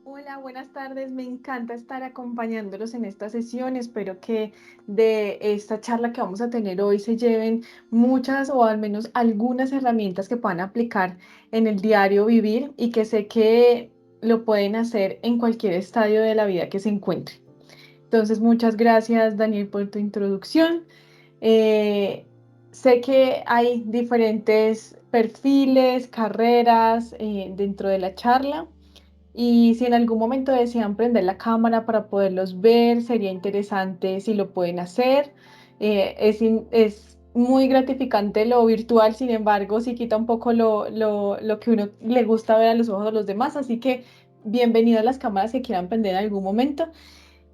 Hola, buenas tardes. Me encanta estar acompañándolos en esta sesión. Espero que de esta charla que vamos a tener hoy se lleven muchas o al menos algunas herramientas que puedan aplicar en el diario vivir y que sé que lo pueden hacer en cualquier estadio de la vida que se encuentre. Entonces, muchas gracias, Daniel, por tu introducción. Eh, Sé que hay diferentes perfiles, carreras dentro de la charla. Y si en algún momento desean prender la cámara para poderlos ver, sería interesante si lo pueden hacer. Es muy gratificante lo virtual, sin embargo, sí quita un poco lo que uno le gusta ver a los ojos de los demás. Así que bienvenido a las cámaras que quieran prender en algún momento.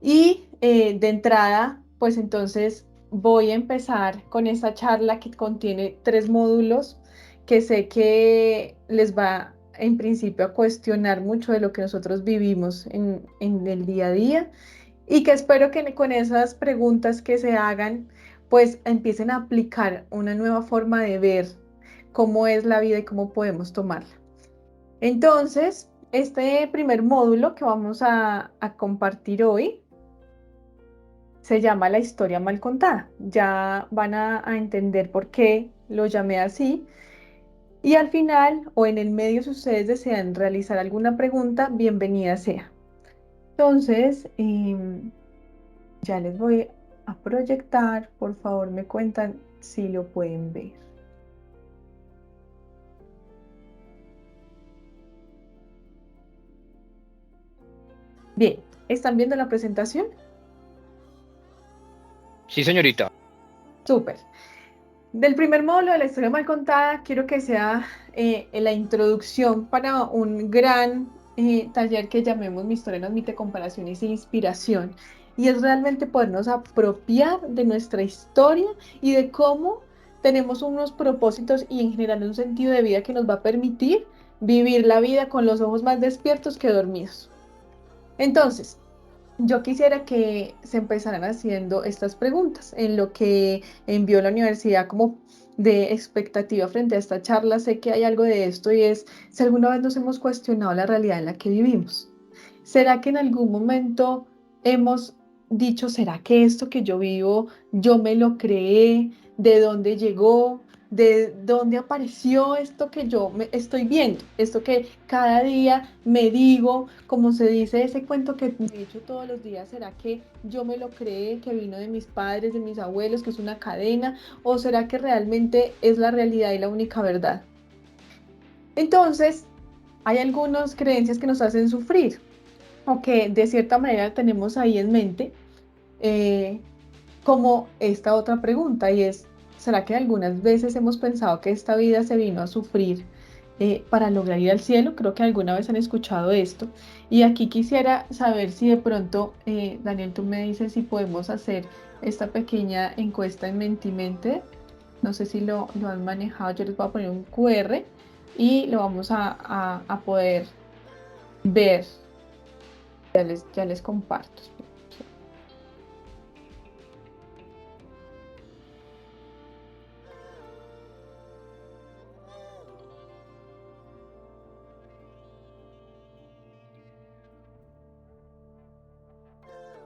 Y de entrada, pues entonces voy a empezar con esta charla que contiene 3 módulos que sé que les va en principio a cuestionar mucho de lo que nosotros vivimos en el día a día y que espero que con esas preguntas que se hagan, pues empiecen a aplicar una nueva forma de ver cómo es la vida y cómo podemos tomarla. Entonces, este primer módulo que vamos a compartir hoy se llama La historia mal contada. Ya van a entender por qué lo llamé así. Y al final o en el medio, si ustedes desean realizar alguna pregunta, bienvenida sea. Entonces, ya les voy a proyectar. Por favor, me cuentan si lo pueden ver. Bien, ¿están viendo la presentación? Sí, señorita. Súper. Del primer módulo de la historia mal contada, quiero que sea la introducción para un gran taller que llamemos Mi historia no admite comparaciones e inspiración. Y es realmente podernos apropiar de nuestra historia y de cómo tenemos unos propósitos y en general un sentido de vida que nos va a permitir vivir la vida con los ojos más despiertos que dormidos. Entonces, yo quisiera que se empezaran haciendo estas preguntas. En lo que envió la universidad como de expectativa frente a esta charla, sé que hay algo de esto y es si alguna vez nos hemos cuestionado la realidad en la que vivimos. ¿Será que en algún momento hemos dicho, ¿será que esto que yo vivo, yo me lo creé? ¿De dónde llegó? ¿De dónde apareció esto que yo me estoy viendo? Esto que cada día me digo, como se dice ese cuento que me he dicho todos los días, ¿será que yo me lo creé, que vino de mis padres, de mis abuelos, que es una cadena? ¿O será que realmente es la realidad y la única verdad? Entonces, hay algunas creencias que nos hacen sufrir o que de cierta manera tenemos ahí en mente, eh, como esta otra pregunta y es, ¿será que algunas veces hemos pensado que esta vida se vino a sufrir para lograr ir al cielo? Creo que alguna vez han escuchado esto. Y aquí quisiera saber si de pronto, Daniel, tú me dices si podemos hacer esta pequeña encuesta en Mentimente. No sé si lo han manejado, yo les voy a poner un QR y lo vamos a poder ver. Ya les comparto.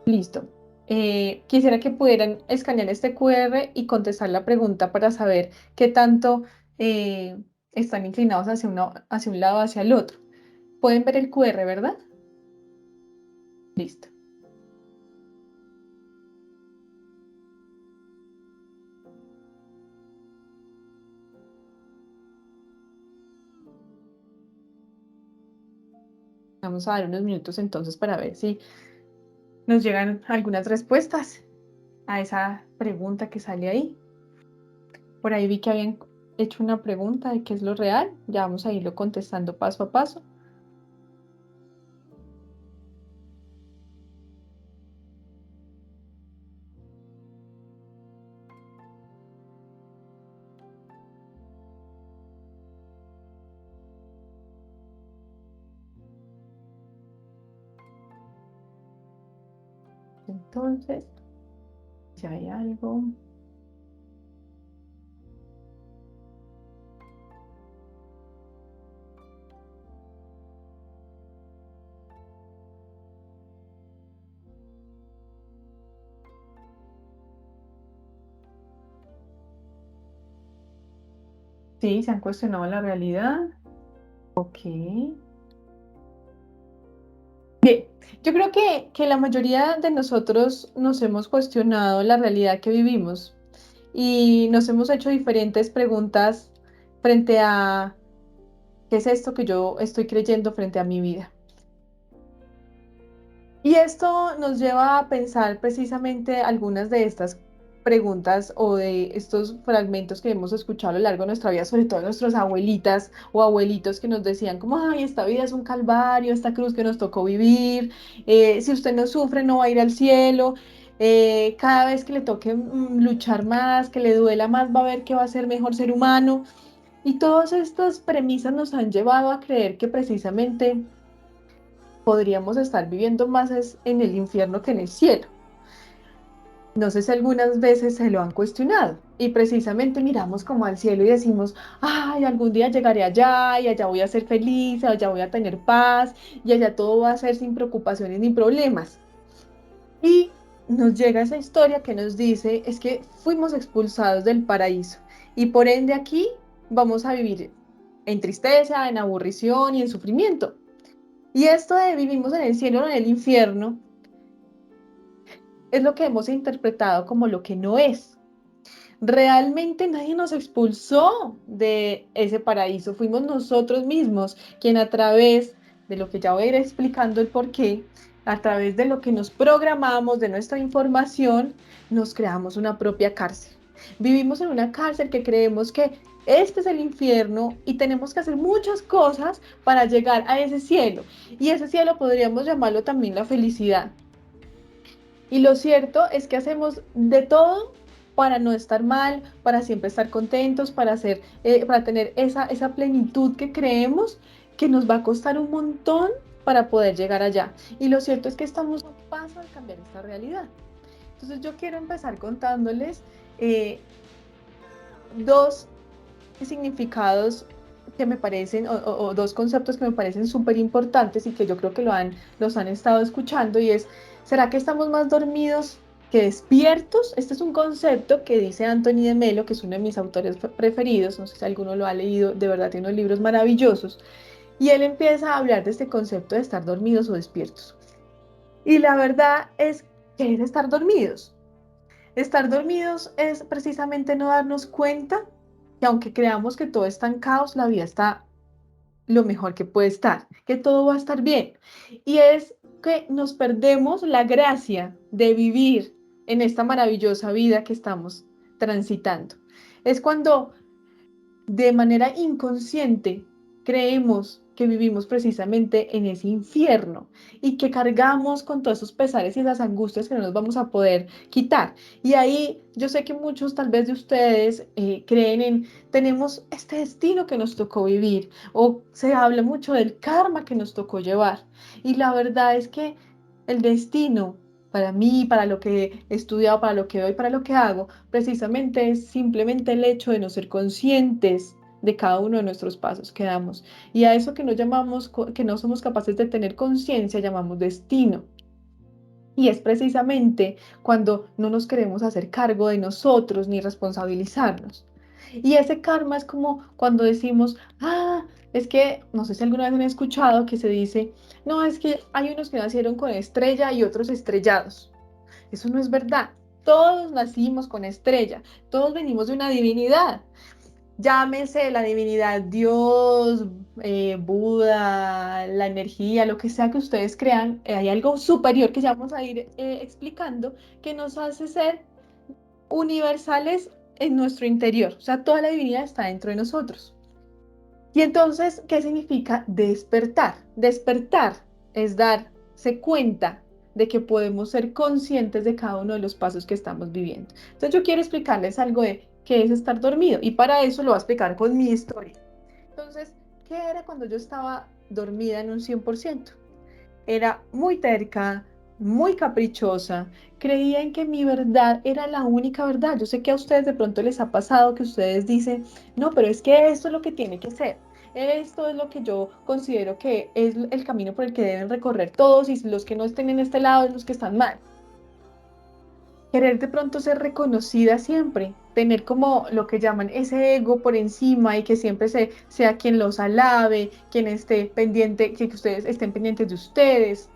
Listo. Quisiera que pudieran escanear este QR y contestar la pregunta para saber qué tanto eh, están inclinados hacia un lado o hacia el otro. Pueden ver el QR, ¿verdad? Listo. Vamos a dar unos minutos entonces para ver si nos llegan algunas respuestas a esa pregunta que sale ahí. Por ahí vi que habían hecho una pregunta de qué es lo real. Ya vamos a irlo contestando paso a paso. Entonces, ya hay algo. Sí, se han cuestionado la realidad. Ok. Bien, yo creo que la mayoría de nosotros nos hemos cuestionado la realidad que vivimos y nos hemos hecho diferentes preguntas frente a qué es esto que yo estoy creyendo frente a mi vida. Y esto nos lleva a pensar precisamente algunas de estas preguntas o de estos fragmentos que hemos escuchado a lo largo de nuestra vida, sobre todo nuestras abuelitas o abuelitos que nos decían como, ay, esta vida es un calvario, esta cruz que nos tocó vivir, si usted no sufre no va a ir al cielo, cada vez que le toque luchar más, que le duela más, va a ver que va a ser mejor ser humano. Y todas estas premisas nos han llevado a creer que precisamente podríamos estar viviendo más en el infierno que en el cielo. No sé si algunas veces se lo han cuestionado y precisamente miramos como al cielo y decimos, ay, algún día llegaré allá y allá voy a ser feliz, allá voy a tener paz y allá todo va a ser sin preocupaciones ni problemas. Y nos llega esa historia que nos dice, es que fuimos expulsados del paraíso y por ende aquí vamos a vivir en tristeza, en aburrición y en sufrimiento. Y esto de vivimos en el cielo o en el infierno es lo que hemos interpretado como lo que no es. Realmente nadie nos expulsó de ese paraíso, fuimos nosotros mismos quien a través de lo que ya voy a ir explicando el por qué, a través de lo que nos programamos, de nuestra información, nos creamos una propia cárcel. Vivimos en una cárcel que creemos que este es el infierno y tenemos que hacer muchas cosas para llegar a ese cielo. Y ese cielo podríamos llamarlo también la felicidad. Y lo cierto es que hacemos de todo para no estar mal, para siempre estar contentos, para tener esa plenitud que creemos que nos va a costar un montón para poder llegar allá. Y lo cierto es que estamos a un paso de cambiar esta realidad. Entonces yo quiero empezar contándoles eh, dos significados que me parecen, o dos conceptos que me parecen súper importantes y que yo creo que los han estado escuchando, y es, ¿será que estamos más dormidos que despiertos? Este es un concepto que dice Anthony de Melo, que es uno de mis autores preferidos, no sé si alguno lo ha leído, de verdad tiene unos libros maravillosos, y él empieza a hablar de este concepto de estar dormidos o despiertos. Y la verdad es que es estar dormidos. Estar dormidos es precisamente no darnos cuenta que aunque creamos que todo está en caos, la vida está lo mejor que puede estar, que todo va a estar bien. Y es que nos perdemos la gracia de vivir en esta maravillosa vida que estamos transitando. Es cuando de manera inconsciente creemos que vivimos precisamente en ese infierno y que cargamos con todos esos pesares y las angustias que no nos vamos a poder quitar. Y ahí yo sé que muchos tal vez de ustedes creen en, tenemos este destino que nos tocó vivir o se habla mucho del karma que nos tocó llevar. Y la verdad es que el destino para mí, para lo que he estudiado, para lo que doy, para lo que hago, precisamente es simplemente el hecho de no ser conscientes de cada uno de nuestros pasos que damos. Y a eso que no llamamos, que no somos capaces de tener conciencia, llamamos destino. Y es precisamente cuando no nos queremos hacer cargo de nosotros ni responsabilizarnos. Y ese karma es como cuando decimos, ah, es que, no sé si alguna vez han escuchado que se dice, no, es que hay unos que nacieron con estrella y otros estrellados. Eso no es verdad. Todos nacimos con estrella, todos venimos de una divinidad. Llámese la divinidad Dios, Buda, la energía, lo que sea que ustedes crean, hay algo superior que ya vamos a ir explicando que nos hace ser universales en nuestro interior. O sea, toda la divinidad está dentro de nosotros. Y entonces, ¿qué significa despertar? Despertar es darse cuenta de que podemos ser conscientes de cada uno de los pasos que estamos viviendo. Entonces, yo quiero explicarles algo de qué es estar dormido y para eso lo voy a explicar con mi historia. Entonces, ¿qué era cuando yo estaba dormida en un 100%? Era muy terca, muy caprichosa, creía en que mi verdad era la única verdad. Yo sé que a ustedes de pronto les ha pasado que ustedes dicen, no, pero es que esto es lo que tiene que ser. Esto es lo que yo considero que es el camino por el que deben recorrer todos y los que no estén en este lado es los que están mal. querer de pronto ser reconocida siempre, tener como lo que llaman ese ego por encima y que siempre sea quien los alabe, quien esté pendiente, que ustedes estén pendientes de ustedes.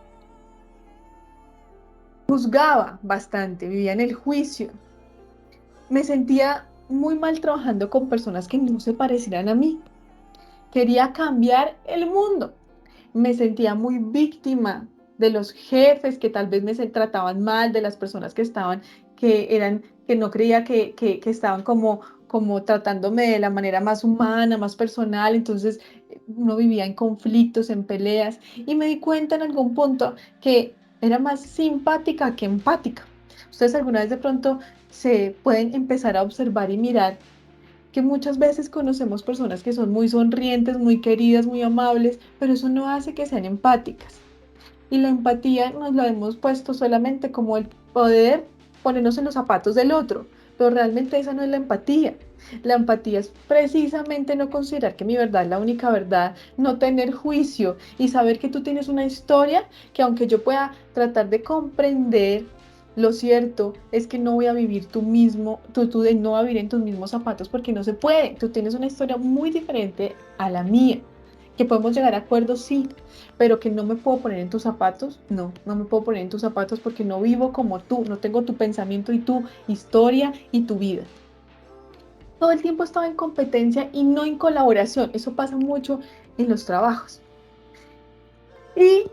Juzgaba bastante, vivía en el juicio. Me sentía muy mal trabajando con personas que no se parecieran a mí. Quería cambiar el mundo. Me sentía muy víctima de los jefes que tal vez trataban mal, de las personas que estaban, que no creía que estaban como tratándome de la manera más humana, más personal. Entonces uno vivía en conflictos, en peleas, y me di cuenta en algún punto que era más simpática que empática. Ustedes alguna vez de pronto se pueden empezar a observar y mirar que muchas veces conocemos personas que son muy sonrientes, muy queridas, muy amables, pero eso no hace que sean empáticas. Y la empatía nos la hemos puesto solamente como el poder ponernos en los zapatos del otro, pero realmente esa no es la empatía. La empatía es precisamente no considerar que mi verdad es la única verdad, no tener juicio y saber que tú tienes una historia que aunque yo pueda tratar de comprender, lo cierto es que no voy a vivir tú mismo, no vas a vivir en tus mismos zapatos porque no se puede. Tú tienes una historia muy diferente a la mía. Que podemos llegar a acuerdos, sí, pero que no me puedo poner en tus zapatos, no, no me puedo poner en tus zapatos porque no vivo como tú, no tengo tu pensamiento y tu historia y tu vida. Todo el tiempo estaba en competencia y no en colaboración. Eso pasa mucho en los trabajos. Y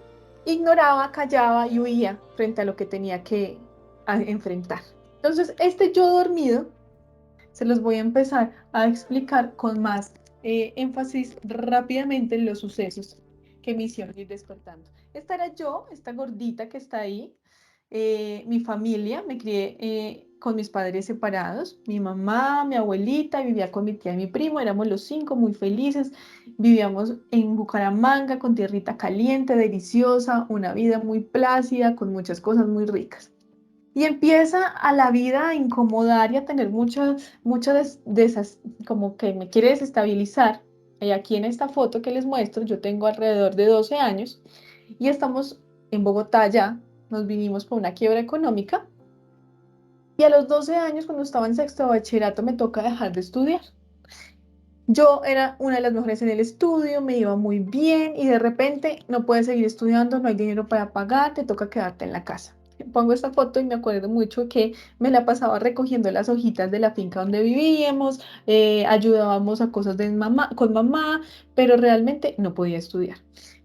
ignoraba, callaba y huía frente a lo que tenía que enfrentar. Entonces, este yo dormido se los voy a empezar a explicar con más énfasis rápidamente en los sucesos que me hicieron ir despertando. Esta era yo, esta gordita que está ahí, mi familia, me crié con mis padres separados, mi mamá, mi abuelita, vivía con mi tía y mi primo, éramos los cinco muy felices, vivíamos en Bucaramanga con tierrita caliente, deliciosa, una vida muy plácida, con muchas cosas muy ricas. Y empieza a la vida a incomodar y a tener muchas de esas, como que me quiere desestabilizar. Y aquí en esta foto que les muestro, yo tengo alrededor de 12 años y estamos en Bogotá ya, nos vinimos por una quiebra económica y a los 12 años, cuando estaba en sexto de bachillerato, me toca dejar de estudiar. Yo era una de las mejores en el estudio, me iba muy bien y de repente no puedes seguir estudiando, no hay dinero para pagar, te toca quedarte en la casa. Pongo esta foto y me acuerdo mucho que me la pasaba recogiendo las hojitas de la finca donde vivíamos, ayudábamos a cosas de mamá, con mamá, pero realmente no podía estudiar.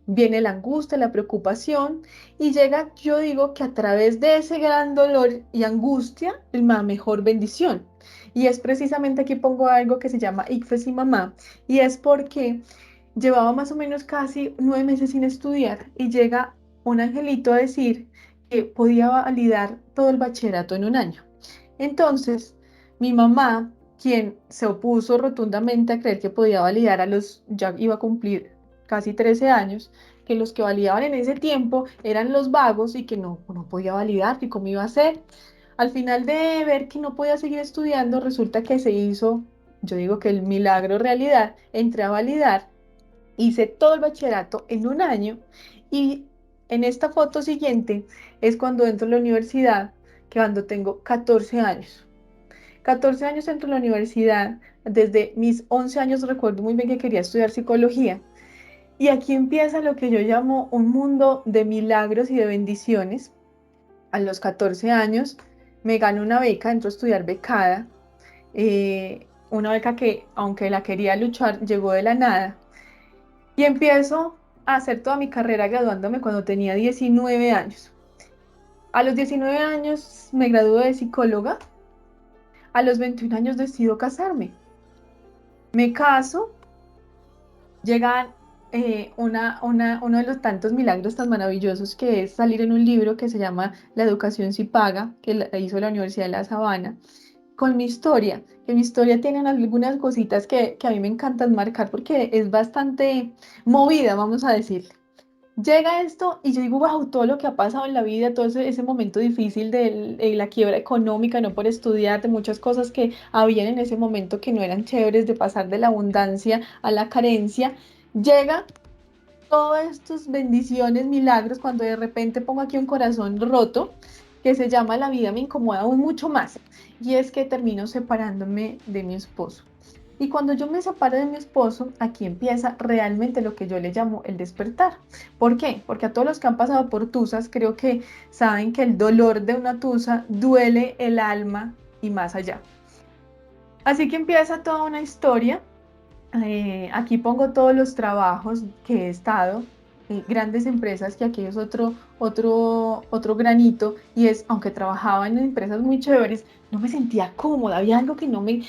Viene la angustia, la preocupación y llega, yo digo que a través de ese gran dolor y angustia, la mejor bendición. Y es precisamente aquí pongo algo que se llama ICFES y mamá, y es porque llevaba más o menos casi 9 meses sin estudiar y llega un angelito a decir que podía validar todo el bachillerato en un año. Entonces, mi mamá, quien se opuso rotundamente a creer que podía validar ya iba a cumplir casi 13 años, que los que validaban en ese tiempo eran los vagos y que no podía validar, que cómo iba a ser. Al final de ver que no podía seguir estudiando, resulta que se hizo, yo digo que el milagro realidad, entré a validar, hice todo el bachillerato en un año y en esta foto siguiente es cuando entro a la universidad, que cuando tengo 14 años. 14 años entro a la universidad, desde mis 11 años recuerdo muy bien que quería estudiar psicología y aquí empieza lo que yo llamo un mundo de milagros y de bendiciones. A los 14 años me gano una beca, entro a estudiar becada, una beca que, aunque la quería luchar, llegó de la nada. Y empiezo a hacer toda mi carrera graduándome cuando tenía 19 años. A los 19 años me gradué de psicóloga, a los 21 años decido casarme. Me caso, llega uno de los tantos milagros tan maravillosos que es salir en un libro que se llama La educación sí paga, que hizo la Universidad de La Sabana con mi historia, que mi historia tiene algunas cositas que a mí me encantan marcar porque es bastante movida, vamos a decir. Llega esto y yo digo, wow, todo lo que ha pasado en la vida, todo ese momento difícil de la quiebra económica, no por estudiar, de muchas cosas que habían en ese momento que no eran chéveres, de pasar de la abundancia a la carencia, llega todas estas bendiciones, milagros, cuando de repente pongo aquí un corazón roto que se llama La vida me incomoda aún mucho más, y es que termino separándome de mi esposo. Y cuando yo me separo de mi esposo, aquí empieza realmente lo que yo le llamo el despertar. ¿Por qué? Porque a todos los que han pasado por tusas, creo que saben que el dolor de una tusa duele el alma y más allá. Así que empieza toda una historia. Aquí pongo todos los trabajos que he estado, grandes empresas, que aquí es otro granito, y es, aunque trabajaba en empresas muy chéveres, no me sentía cómoda, había algo que no me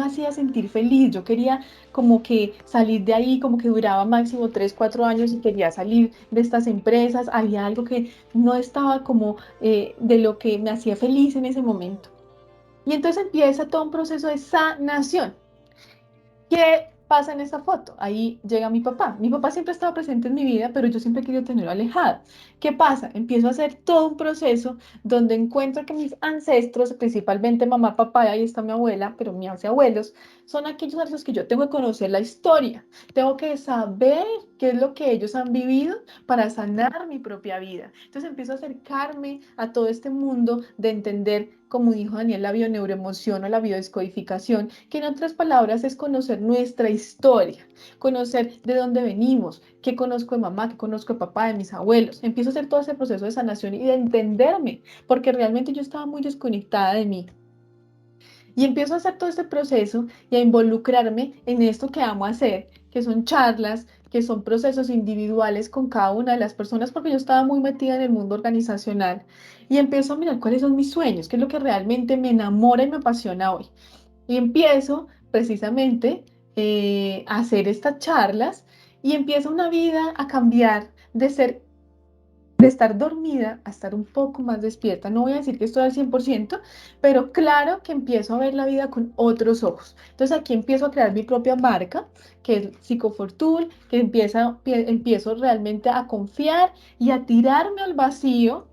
hacía sentir feliz, yo quería como que salir de ahí, como que duraba máximo 3, 4 años y quería salir de estas empresas, había algo que no estaba como de lo que me hacía feliz en ese momento. Y entonces empieza todo un proceso de sanación. ¿Qué pasa en esa foto? Ahí llega mi papá. Mi papá siempre ha estado presente en mi vida, pero yo siempre he querido tenerlo alejado. ¿Qué pasa? Empiezo a hacer todo un proceso donde encuentro que mis ancestros, principalmente mamá, papá, y ahí está mi abuela, pero mis abuelos, son aquellos a los que yo tengo que conocer la historia. Tengo que saber qué es lo que ellos han vivido para sanar mi propia vida. Entonces empiezo a acercarme a todo este mundo de entender, como dijo Daniel, la bioneuroemoción o la biodescodificación, que en otras palabras es conocer nuestra historia, conocer de dónde venimos, qué conozco de mamá, qué conozco de papá, de mis abuelos. Empiezo a hacer todo ese proceso de sanación y de entenderme, porque realmente yo estaba muy desconectada de mí. Y empiezo a hacer todo este proceso y a involucrarme en esto que amo hacer, que son charlas, que son procesos individuales con cada una de las personas, porque yo estaba muy metida en el mundo organizacional. Y empiezo a mirar cuáles son mis sueños, qué es lo que realmente me enamora y me apasiona hoy. Y empiezo precisamente a hacer estas charlas y empieza una vida a cambiar de estar dormida a estar un poco más despierta. No voy a decir que estoy al 100%, pero claro que empiezo a ver la vida con otros ojos. Entonces aquí empiezo a crear mi propia marca, que es Psicofortul, que empiezo realmente a confiar y a tirarme al vacío,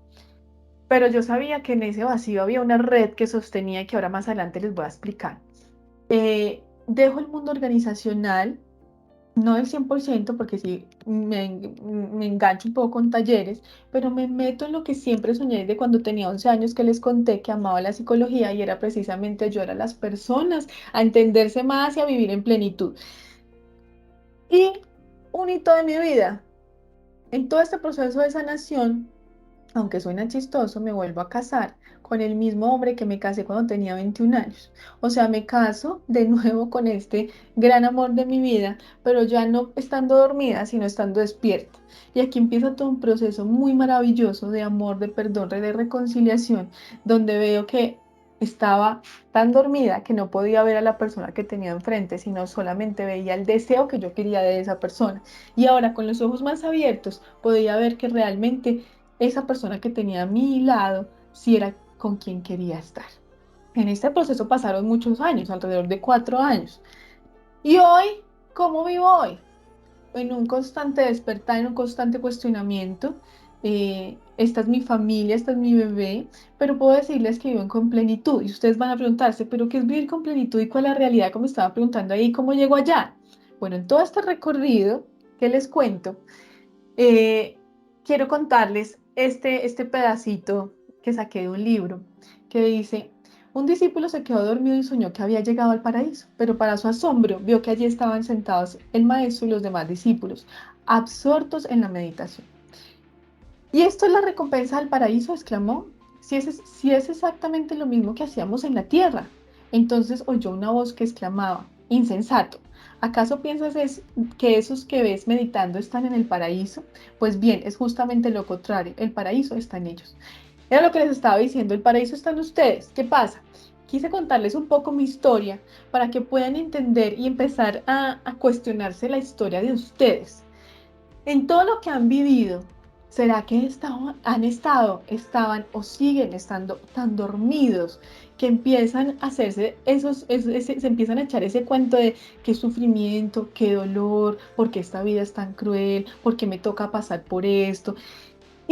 pero yo sabía que en ese vacío había una red que sostenía y que ahora más adelante les voy a explicar. Dejo el mundo organizacional, no el 100% porque sí me engancho un poco con talleres, pero me meto en lo que siempre soñé de cuando tenía 11 años, que les conté que amaba la psicología y era precisamente ayudar a las personas a entenderse más y a vivir en plenitud. Y un hito de mi vida, en todo este proceso de sanación, aunque suena chistoso, me vuelvo a casar con el mismo hombre que me casé cuando tenía 21 años. O sea, me caso de nuevo con este gran amor de mi vida, pero ya no estando dormida, sino estando despierta. Y aquí empieza todo un proceso muy maravilloso de amor, de perdón, de reconciliación, donde veo que estaba tan dormida que no podía ver a la persona que tenía enfrente, sino solamente veía el deseo que yo quería de esa persona. Y ahora con los ojos más abiertos podía ver que realmente esa persona que tenía a mi lado si era con quien quería estar. En este proceso pasaron muchos años, alrededor de 4 años. Y hoy, ¿cómo vivo hoy? En un constante despertar, en un constante cuestionamiento. Esta es mi familia, esta es mi bebé, pero puedo decirles que vivo con plenitud. Y ustedes van a preguntarse, ¿pero qué es vivir con plenitud y cuál es la realidad? Como estaba preguntando ahí, ¿cómo llego allá? Bueno, en todo este recorrido que les cuento, eh, quiero contarles este pedacito que saqué de un libro que dice, un discípulo se quedó dormido y soñó que había llegado al paraíso, pero para su asombro vio que allí estaban sentados el maestro y los demás discípulos, absortos en la meditación. ¿Y esto es la recompensa del paraíso?, exclamó. Si es exactamente lo mismo que hacíamos en la tierra. Entonces oyó una voz que exclamaba, insensato, ¿acaso piensas que esos que ves meditando están en el paraíso? Pues bien, es justamente lo contrario, el paraíso está en ellos. Era lo que les estaba diciendo, el paraíso está en ustedes. ¿Qué pasa? Quise contarles un poco mi historia para que puedan entender y empezar a cuestionarse la historia de ustedes. En todo lo que han vivido, ¿será que estaban o siguen estando tan dormidos que empiezan a hacerse se empiezan a echar ese cuento de qué sufrimiento, qué dolor, por qué esta vida es tan cruel, por qué me toca pasar por esto?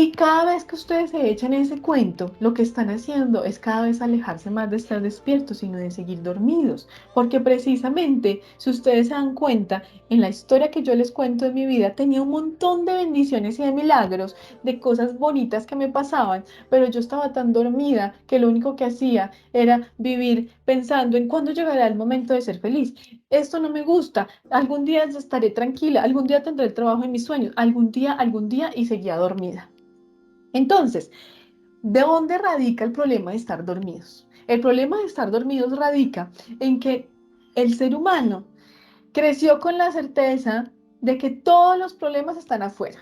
Y cada vez que ustedes se echan ese cuento, lo que están haciendo es cada vez alejarse más de estar despiertos, sino de seguir dormidos. Porque precisamente, si ustedes se dan cuenta, en la historia que yo les cuento de mi vida, tenía un montón de bendiciones y de milagros, de cosas bonitas que me pasaban, pero yo estaba tan dormida que lo único que hacía era vivir pensando en cuándo llegará el momento de ser feliz. Esto no me gusta, algún día estaré tranquila, algún día tendré el trabajo de mis sueños, algún día, y seguía dormida. Entonces, ¿de dónde radica el problema de estar dormidos? El problema de estar dormidos radica en que el ser humano creció con la certeza de que todos los problemas están afuera.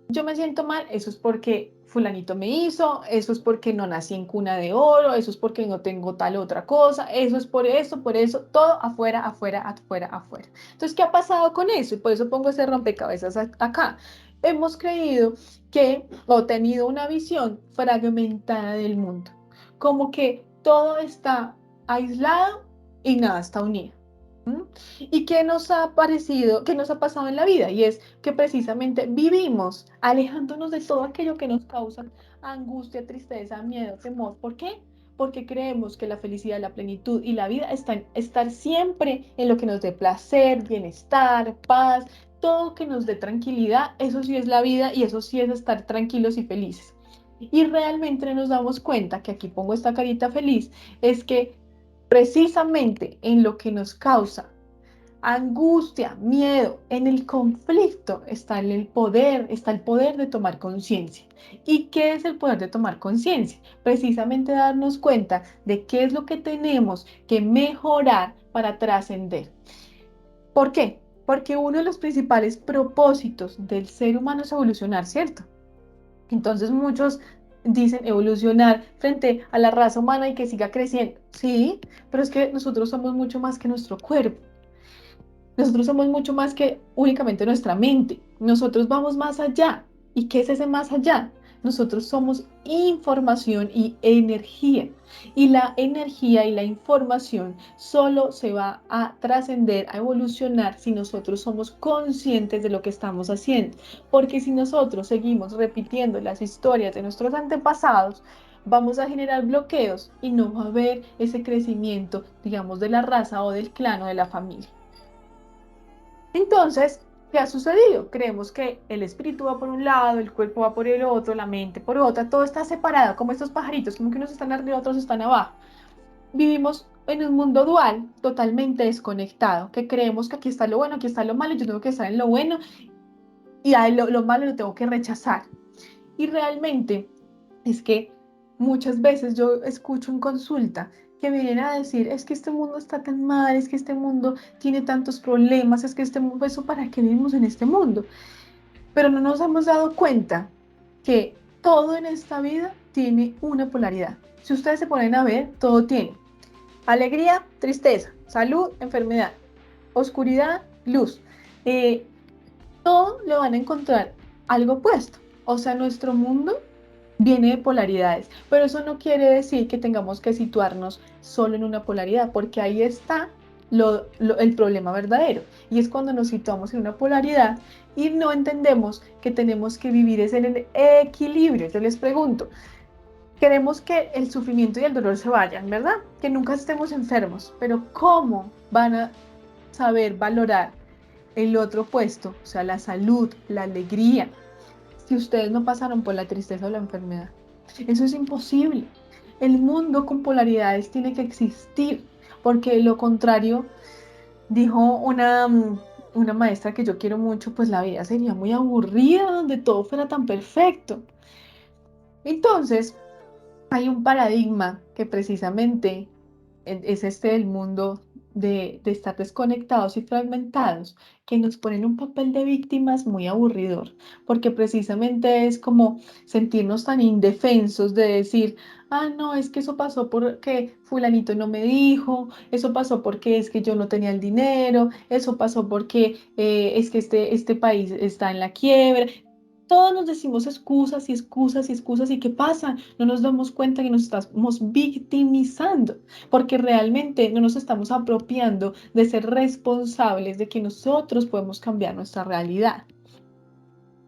Yo me siento mal, eso es porque fulanito me hizo, eso es porque no nací en cuna de oro, eso es porque no tengo tal otra cosa, eso es por eso, todo afuera, afuera, afuera, afuera. Entonces, ¿qué ha pasado con eso? Y por eso pongo ese rompecabezas acá. Hemos creído que, o tenido una visión fragmentada del mundo, como que todo está aislado y nada está unido. ¿Mm? ¿Y qué nos ha parecido, qué nos ha pasado en la vida? Y es que precisamente vivimos alejándonos de todo aquello que nos causa angustia, tristeza, miedo, temor. ¿Por qué? Porque creemos que la felicidad, la plenitud y la vida están en estar siempre en lo que nos dé placer, bienestar, paz, todo que nos dé tranquilidad. Eso sí es la vida y eso sí es estar tranquilos y felices. Y realmente nos damos cuenta que aquí pongo esta carita feliz, es que precisamente en lo que nos causa angustia, miedo, en el conflicto está el poder de tomar conciencia. ¿Y qué es el poder de tomar conciencia? Precisamente darnos cuenta de qué es lo que tenemos que mejorar para trascender. ¿Por qué? Porque uno de los principales propósitos del ser humano es evolucionar, ¿cierto? Entonces muchos dicen evolucionar frente a la raza humana y que siga creciendo. Sí, pero es que nosotros somos mucho más que nuestro cuerpo. Nosotros somos mucho más que únicamente nuestra mente. Nosotros vamos más allá. ¿Y qué es ese más allá? Nosotros somos información y energía. Y la energía y la información solo se va a trascender, a evolucionar si nosotros somos conscientes de lo que estamos haciendo. Porque si nosotros seguimos repitiendo las historias de nuestros antepasados, vamos a generar bloqueos y no va a haber ese crecimiento, digamos, de la raza o del clan o de la familia. Entonces, ¿qué ha sucedido? Creemos que el espíritu va por un lado, el cuerpo va por el otro, la mente por otra, todo está separado, como estos pajaritos, como que unos están arriba, otros están abajo. Vivimos en un mundo dual, totalmente desconectado, que creemos que aquí está lo bueno, aquí está lo malo, yo tengo que estar en lo bueno y ahí lo malo lo tengo que rechazar. Y realmente es que muchas veces yo escucho en consulta que vienen a decir, es que este mundo está tan mal, es que este mundo tiene tantos problemas, es que este mundo, ¿eso para qué vivimos en este mundo? Pero no nos hemos dado cuenta que todo en esta vida tiene una polaridad. Si ustedes se ponen a ver, todo tiene alegría, tristeza, salud, enfermedad, oscuridad, luz. Eh, Todo le van a encontrar algo opuesto. O sea, nuestro mundo viene de polaridades, pero eso no quiere decir que tengamos que situarnos solo en una polaridad, porque ahí está el problema verdadero. Y es cuando nos situamos en una polaridad y no entendemos que tenemos que vivir es en el equilibrio. Yo les pregunto, queremos que el sufrimiento y el dolor se vayan, ¿verdad? Que nunca estemos enfermos, pero ¿cómo van a saber valorar el otro puesto, o sea, la salud, la alegría, si ustedes no pasaron por la tristeza o la enfermedad? Eso es imposible. El mundo con polaridades tiene que existir, porque lo contrario, dijo una maestra que yo quiero mucho, pues la vida sería muy aburrida donde todo fuera tan perfecto. Entonces, hay un paradigma que precisamente es este del mundo de estar desconectados y fragmentados, que nos ponen en un papel de víctimas muy aburridor, porque precisamente es como sentirnos tan indefensos de decir, ah, no, es que eso pasó porque fulanito no me dijo, eso pasó porque es que yo no tenía el dinero, eso pasó porque es que este país está en la quiebra. Todos nos decimos excusas y excusas y excusas, ¿y qué pasa? No nos damos cuenta que nos estamos victimizando, porque realmente no nos estamos apropiando de ser responsables de que nosotros podemos cambiar nuestra realidad.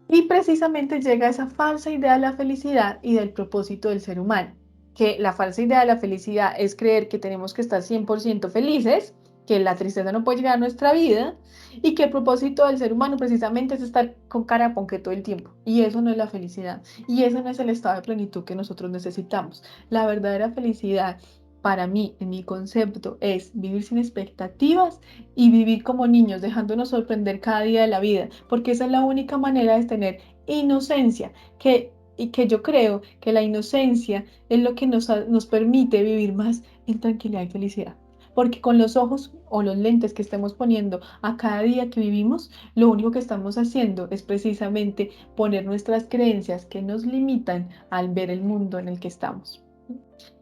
Y precisamente llega esa falsa idea de la felicidad y del propósito del ser humano, que la falsa idea de la felicidad es creer que tenemos que estar 100% felices, que la tristeza no puede llegar a nuestra vida y que el propósito del ser humano precisamente es estar con cara de ponque todo el tiempo. Y eso no es la felicidad y eso no es el estado de plenitud que nosotros necesitamos. La verdadera felicidad para mí, en mi concepto, es vivir sin expectativas y vivir como niños, dejándonos sorprender cada día de la vida, porque esa es la única manera de tener inocencia, y que yo creo que la inocencia es lo que nos permite vivir más en tranquilidad y felicidad. Porque con los ojos o los lentes que estemos poniendo a cada día que vivimos, lo único que estamos haciendo es precisamente poner nuestras creencias que nos limitan al ver el mundo en el que estamos.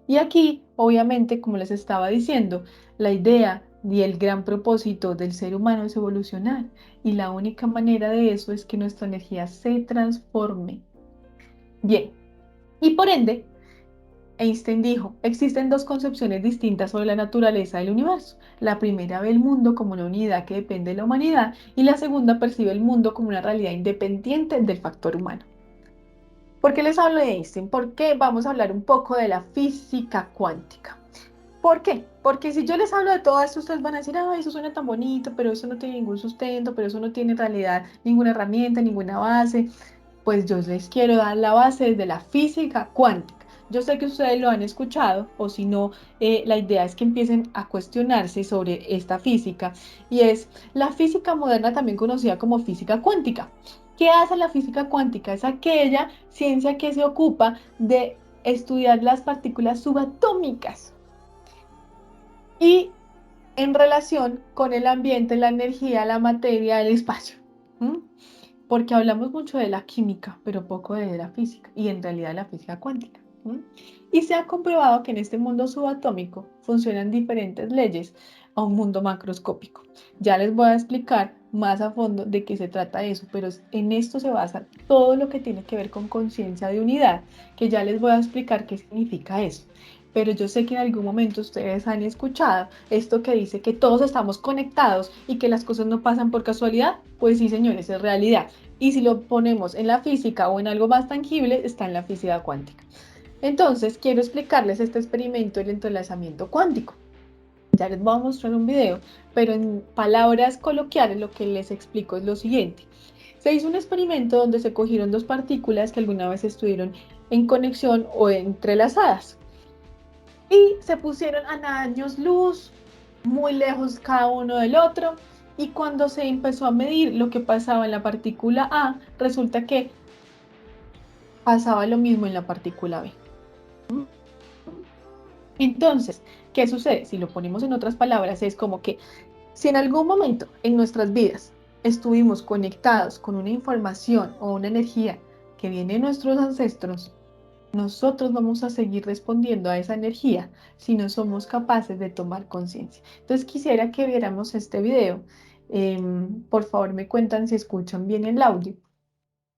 Y aquí, obviamente, como les estaba diciendo, la idea y el gran propósito del ser humano es evolucionar. Y la única manera de eso es que nuestra energía se transforme. Bien, y por ende, Einstein dijo, existen dos concepciones distintas sobre la naturaleza del universo. La primera ve el mundo como una unidad que depende de la humanidad y la segunda percibe el mundo como una realidad independiente del factor humano. ¿Por qué les hablo de Einstein? Porque vamos a hablar un poco de la física cuántica. ¿Por qué? Porque si yo les hablo de todo esto, ustedes van a decir, ay, eso suena tan bonito, pero eso no tiene ningún sustento, pero eso no tiene en realidad ninguna herramienta, ninguna base. Pues yo les quiero dar la base desde la física cuántica. Yo sé que ustedes lo han escuchado, o si no, la idea es que empiecen a cuestionarse sobre esta física, y es la física moderna, también conocida como física cuántica. ¿Qué hace la física cuántica? Es aquella ciencia que se ocupa de estudiar las partículas subatómicas y en relación con el ambiente, la energía, la materia, el espacio. ¿Mm? Porque hablamos mucho de la química, pero poco de la física, y en realidad la física cuántica. ¿Mm? Y se ha comprobado que en este mundo subatómico funcionan diferentes leyes a un mundo macroscópico. Ya les voy a explicar más a fondo de qué se trata eso, pero en esto se basa todo lo que tiene que ver con conciencia de unidad, que ya les voy a explicar qué significa eso. Pero yo sé que en algún momento ustedes han escuchado esto que dice que todos estamos conectados y que las cosas no pasan por casualidad. Pues sí, señores, es realidad. Y si lo ponemos en la física o en algo más tangible, está en la física cuántica. Entonces, quiero explicarles este experimento del entrelazamiento cuántico. Ya les voy a mostrar un video, pero en palabras coloquiales lo que les explico es lo siguiente. Se hizo un experimento donde se cogieron dos partículas que alguna vez estuvieron en conexión o entrelazadas y se pusieron a años luz, muy lejos cada uno del otro, y cuando se empezó a medir lo que pasaba en la partícula A, resulta que pasaba lo mismo en la partícula B. Entonces, ¿qué sucede? Si lo ponemos en otras palabras, es como que si en algún momento en nuestras vidas estuvimos conectados con una información o una energía que viene de nuestros ancestros, nosotros vamos a seguir respondiendo a esa energía si no somos capaces de tomar conciencia. Entonces quisiera que viéramos este video. Por favor, me cuentan si escuchan bien el audio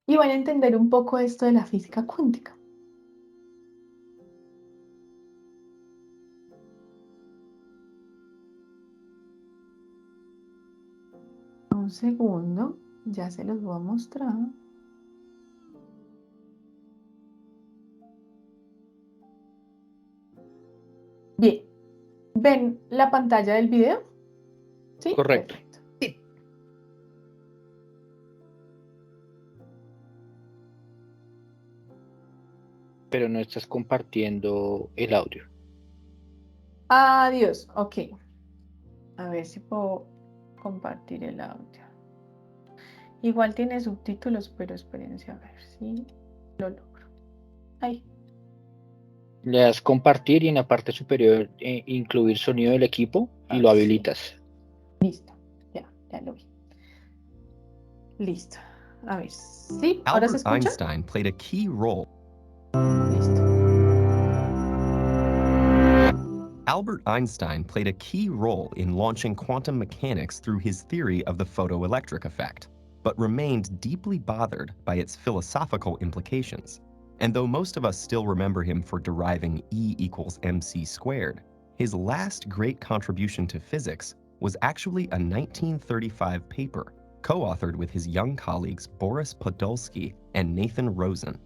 y van a entender un poco esto de la física cuántica. Un segundo, ya se los voy a mostrar. Bien, ¿ven la pantalla del video? Sí, Correcto. perfecto. Pero no estás compartiendo el audio. Adiós, ok. A ver si puedo compartir el audio. Igual tiene subtítulos, pero espérense a ver si lo logro. Ahí, Le das compartir y en la parte superior incluir sonido del equipo y lo sí, habilitas. listo. Ya lo vi. Listo. A ver, ¿sí? ¿Ahora se Albert escucha? Einstein played a key role. Listo. Albert Einstein played a key role in launching quantum mechanics through his theory of the photoelectric effect, but remained deeply bothered by its philosophical implications. And though most of us still remember him for deriving E equals mc squared, his last great contribution to physics was actually a 1935 paper co-authored with his young colleagues Boris Podolsky and Nathan Rosen.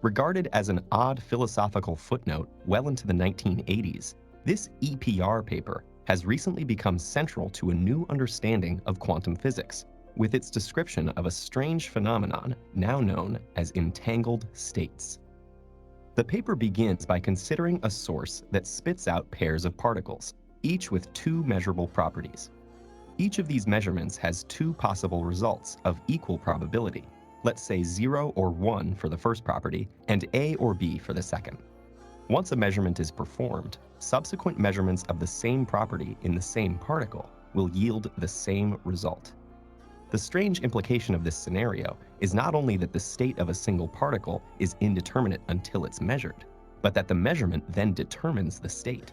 Regarded as an odd philosophical footnote well into the 1980s, this EPR paper has recently become central to a new understanding of quantum physics, with its description of a strange phenomenon now known as entangled states. The paper begins by considering a source that spits out pairs of particles, each with two measurable properties. Each of these measurements has two possible results of equal probability. Let's say 0 or 1 for the first property, and A or B for the second. Once a measurement is performed, subsequent measurements of the same property in the same particle will yield the same result. The strange implication of this scenario is not only that the state of a single particle is indeterminate until it's measured, but that the measurement then determines the state.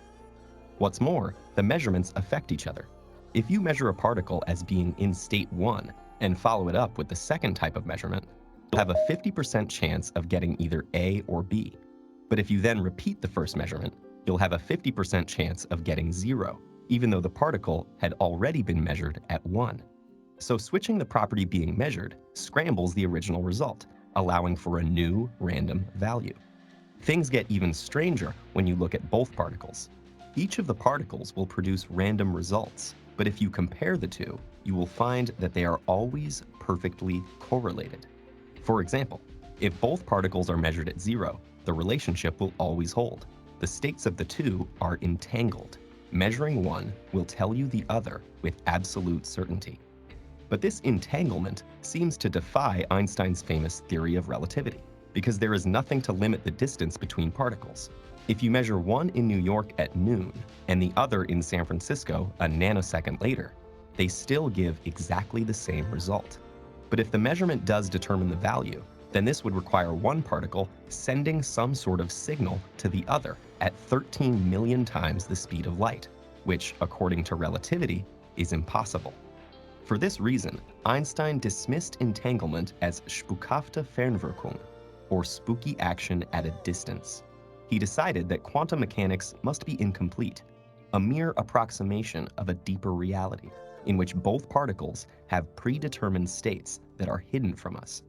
What's more, the measurements affect each other. If you measure a particle as being in state 1 and follow it up with the second type of measurement, you'll have a 50% chance of getting either A or B. But if you then repeat the first measurement, you'll have a 50% chance of getting 0, even though the particle had already been measured at 1. So switching the property being measured scrambles the original result, allowing for a new random value. Things get even stranger when you look at both particles. Each of the particles will produce random results, but if you compare the two, you will find that they are always perfectly correlated. For example, if both particles are measured at 0, the relationship will always hold. The states of the two are entangled. Measuring one will tell you the other with absolute certainty. But this entanglement seems to defy Einstein's famous theory of relativity, because there is nothing to limit the distance between particles. If you measure one in New York at noon and the other in San Francisco a nanosecond later, they still give exactly the same result. But if the measurement does determine the value, then this would require one particle sending some sort of signal to the other at 13 million times the speed of light, which, according to relativity, is impossible. For this reason, Einstein dismissed entanglement as spukhafte Fernwirkung, or spooky action at a distance. He decided that quantum mechanics must be incomplete, a mere approximation of a deeper reality, in which both particles have predetermined states that are hidden from us.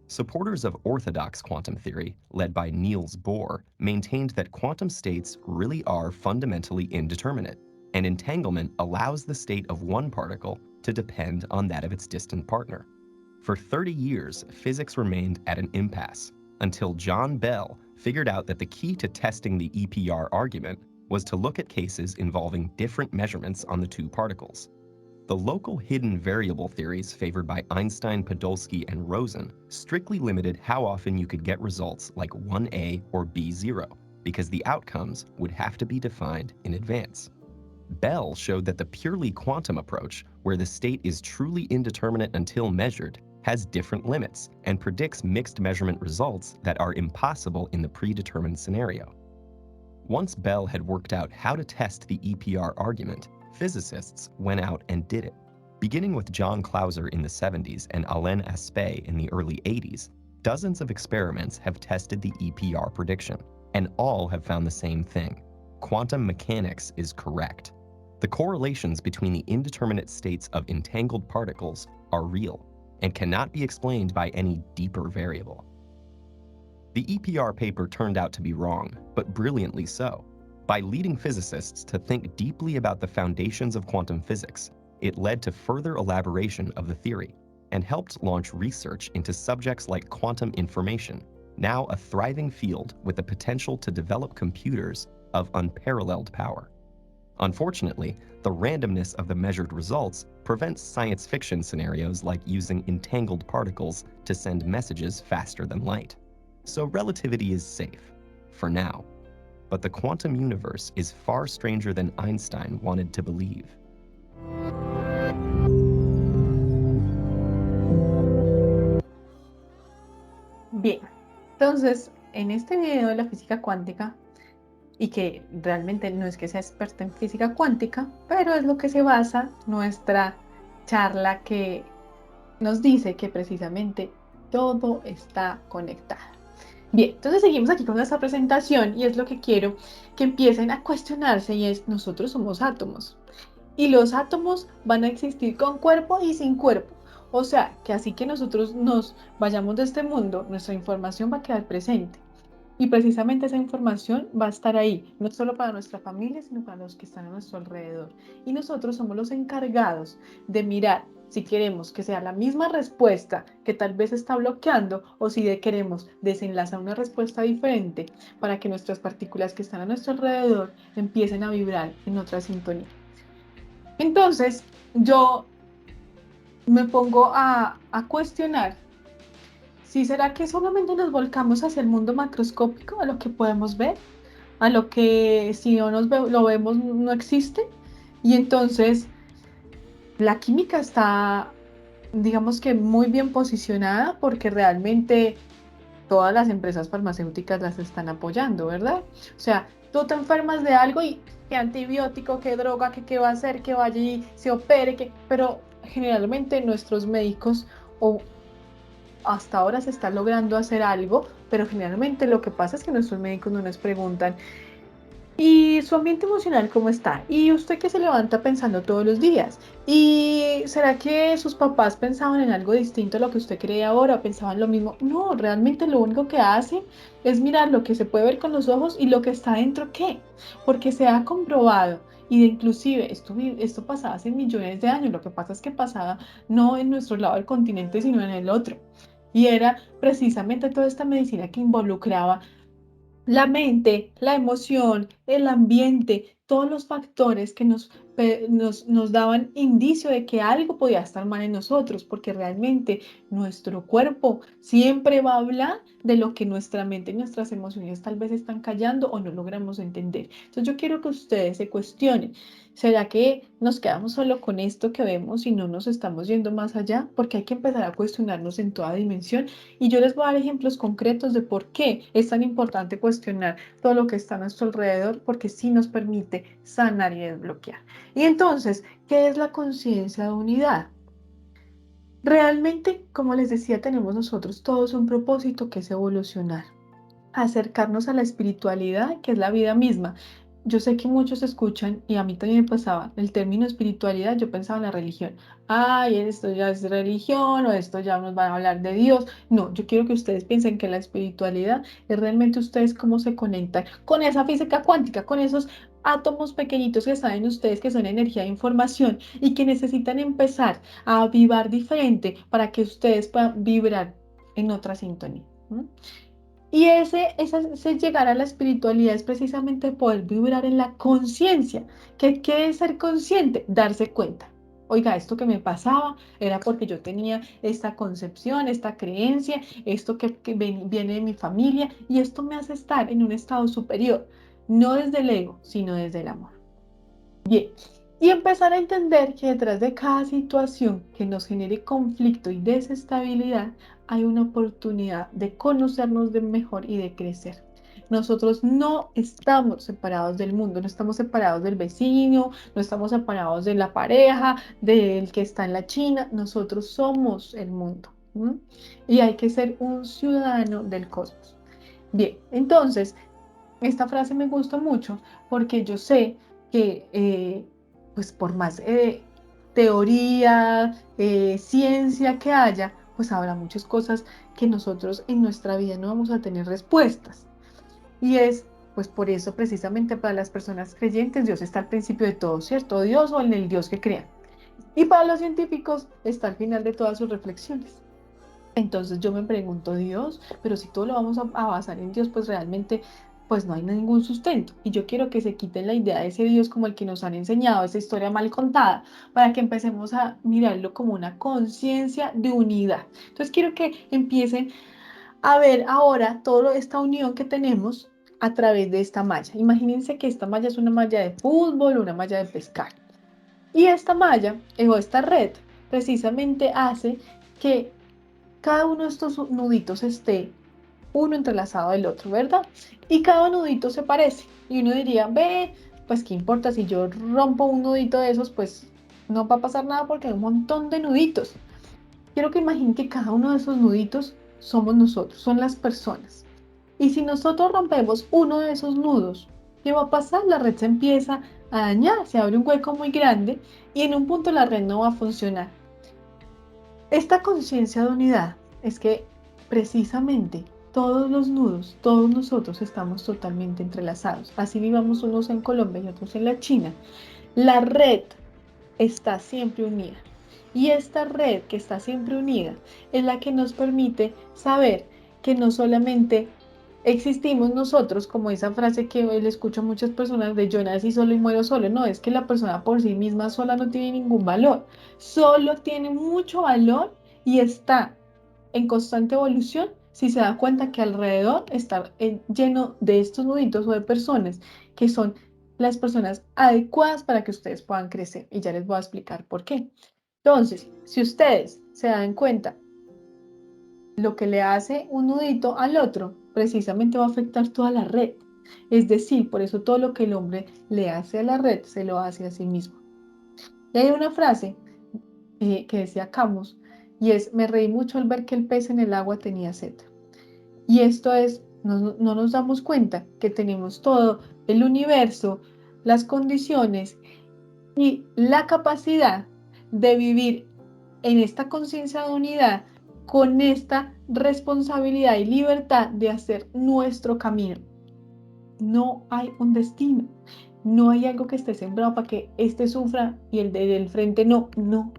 Supporters of orthodox quantum theory, led by Niels Bohr, maintained that quantum states really are fundamentally indeterminate, and entanglement allows the state of one particle to depend on that of its distant partner. For 30 years, physics remained at an impasse, until John Bell figured out that the key to testing the EPR argument was to look at cases involving different measurements on the two particles. The local hidden variable theories favored by Einstein, Podolsky, and Rosen strictly limited how often you could get results like 1A or B0, because the outcomes would have to be defined in advance. Bell showed that the purely quantum approach, where the state is truly indeterminate until measured, has different limits and predicts mixed measurement results that are impossible in the predetermined scenario. Once Bell had worked out how to test the EPR argument, physicists went out and did it. Beginning with John Clauser in the 70s and Alain Aspect in the early 80s, dozens of experiments have tested the EPR prediction, and all have found the same thing. Quantum mechanics is correct. The correlations between the indeterminate states of entangled particles are real and cannot be explained by any deeper variable. The EPR paper turned out to be wrong, but brilliantly so. By leading physicists to think deeply about the foundations of quantum physics, it led to further elaboration of the theory and helped launch research into subjects like quantum information, now a thriving field with the potential to develop computers of unparalleled power. Unfortunately, the randomness of the measured results prevents science fiction scenarios like using entangled particles to send messages faster than light. So relativity is safe, for now. But the quantum universe is far stranger than Einstein wanted to believe. Bien, entonces en este video de la física cuántica, y que realmente no es que sea experta en física cuántica, pero es lo que se basa nuestra charla, que nos dice que precisamente todo está conectado. Bien, entonces seguimos aquí con nuestra presentación y es lo que quiero que empiecen a cuestionarse, y es: nosotros somos átomos y los átomos van a existir con cuerpo y sin cuerpo. O sea, que así que nosotros nos vayamos de este mundo, nuestra información va a quedar presente. Y precisamente esa información va a estar ahí, no solo para nuestra familia, sino para los que están a nuestro alrededor. Y nosotros somos los encargados de mirar si queremos que sea la misma respuesta que tal vez está bloqueando o si queremos desenlazar una respuesta diferente para que nuestras partículas que están a nuestro alrededor empiecen a vibrar en otra sintonía. Entonces, yo me pongo a cuestionar si será que solamente nos volcamos hacia el mundo macroscópico, a lo que podemos ver, a lo que si no lo vemos no existe. Y entonces la química está, digamos que muy bien posicionada porque realmente todas las empresas farmacéuticas las están apoyando, ¿verdad? O sea, tú te enfermas de algo y qué antibiótico, qué droga, qué va a hacer, que vaya y se opere, pero generalmente nuestros médicos o hasta ahora se está logrando hacer algo, pero generalmente lo que pasa es que nuestros médicos no nos preguntan, ¿y su ambiente emocional cómo está? ¿Y usted qué se levanta pensando todos los días? ¿Y será que sus papás pensaban en algo distinto a lo que usted cree ahora? ¿Pensaban lo mismo? No, realmente lo único que hacen es mirar lo que se puede ver con los ojos y lo que está dentro, ¿qué? Porque se ha comprobado. Y de inclusive esto pasaba hace millones de años, lo que pasa es que pasaba no en nuestro lado del continente, sino en el otro. Y era precisamente toda esta medicina que involucraba la mente, la emoción, el ambiente, todos los factores que nos daban indicio de que algo podía estar mal en nosotros, porque realmente nuestro cuerpo siempre va a hablar de lo que nuestra mente y nuestras emociones tal vez están callando o no logramos entender. Entonces yo quiero que ustedes se cuestionen. ¿Será que nos quedamos solo con esto que vemos y no nos estamos yendo más allá? Porque hay que empezar a cuestionarnos en toda dimensión y yo les voy a dar ejemplos concretos de por qué es tan importante cuestionar todo lo que está a nuestro alrededor, porque sí nos permite sanar y desbloquear. Y entonces, ¿qué es la conciencia de unidad? Realmente, como les decía, tenemos nosotros todos un propósito que es evolucionar, acercarnos a la espiritualidad, que es la vida misma. Yo sé que muchos escuchan, y a mí también me pasaba, el término espiritualidad, yo pensaba en la religión. Ay, esto ya es religión o esto ya nos van a hablar de Dios. No, yo quiero que ustedes piensen que la espiritualidad es realmente ustedes cómo se conectan con esa física cuántica, con esos átomos pequeñitos que están en ustedes, que son energía de información y que necesitan empezar a vibrar diferente para que ustedes puedan vibrar en otra sintonía. ¿Mm? Y ese llegar a la espiritualidad es precisamente poder vibrar en la conciencia. ¿Qué es ser consciente? Darse cuenta. Oiga, esto que me pasaba era porque yo tenía esta concepción, esta creencia, esto que viene de mi familia y esto me hace estar en un estado superior, no desde el ego, sino desde el amor. Bien, y empezar a entender que detrás de cada situación que nos genere conflicto y desestabilidad, hay una oportunidad de conocernos de mejor y de crecer. Nosotros no estamos separados del mundo, no estamos separados del vecino, no estamos separados de la pareja, del que está en la China, nosotros somos el mundo. ¿M? Y hay que ser un ciudadano del cosmos. Bien, entonces, esta frase me gusta mucho porque yo sé que, pues por más teoría, ciencia que haya, pues habrá muchas cosas que nosotros en nuestra vida no vamos a tener respuestas. Y es, pues por eso precisamente para las personas creyentes, Dios está al principio de todo, ¿cierto? Dios o en el Dios que crean. Y para los científicos está al final de todas sus reflexiones. Entonces yo me pregunto, Dios, pero si todo lo vamos a basar en Dios, pues realmente pues no hay ningún sustento. Y yo quiero que se quiten la idea de ese Dios como el que nos han enseñado, esa historia mal contada, para que empecemos a mirarlo como una conciencia de unidad. Entonces quiero que empiecen a ver ahora toda esta unión que tenemos a través de esta malla. Imagínense que esta malla es una malla de fútbol, una malla de pescar. Y esta malla o esta red precisamente hace que cada uno de estos nuditos esté uno entrelazado del otro, ¿verdad? Y cada nudito se parece. Y uno diría, ve, pues qué importa si yo rompo un nudito de esos, pues no va a pasar nada porque hay un montón de nuditos. Quiero que imaginen que cada uno de esos nuditos somos nosotros, son las personas. Y si nosotros rompemos uno de esos nudos, ¿qué va a pasar? La red se empieza a dañar, se abre un hueco muy grande y en un punto la red no va a funcionar. Esta conciencia de unidad es que precisamente todos los nudos, todos nosotros estamos totalmente entrelazados. Así vivamos unos en Colombia y otros en la China. La red está siempre unida. Y esta red que está siempre unida es la que nos permite saber que no solamente existimos nosotros, como esa frase que le escucho a muchas personas de yo nací solo y muero solo. No, es que la persona por sí misma sola no tiene ningún valor. Solo tiene mucho valor y está en constante evolución si se da cuenta que alrededor está lleno de estos nuditos o de personas que son las personas adecuadas para que ustedes puedan crecer. Y ya les voy a explicar por qué. Entonces, si ustedes se dan cuenta, lo que le hace un nudito al otro, precisamente va a afectar toda la red. Es decir, por eso todo lo que el hombre le hace a la red, se lo hace a sí mismo. Y hay una frase que decía Camus, y es, me reí mucho al ver que el pez en el agua tenía sed. Y esto es, no nos damos cuenta que tenemos todo el universo, las condiciones y la capacidad de vivir en esta conciencia de unidad con esta responsabilidad y libertad de hacer nuestro camino. No hay un destino, no hay algo que esté sembrado para que este sufra y el del frente no, no.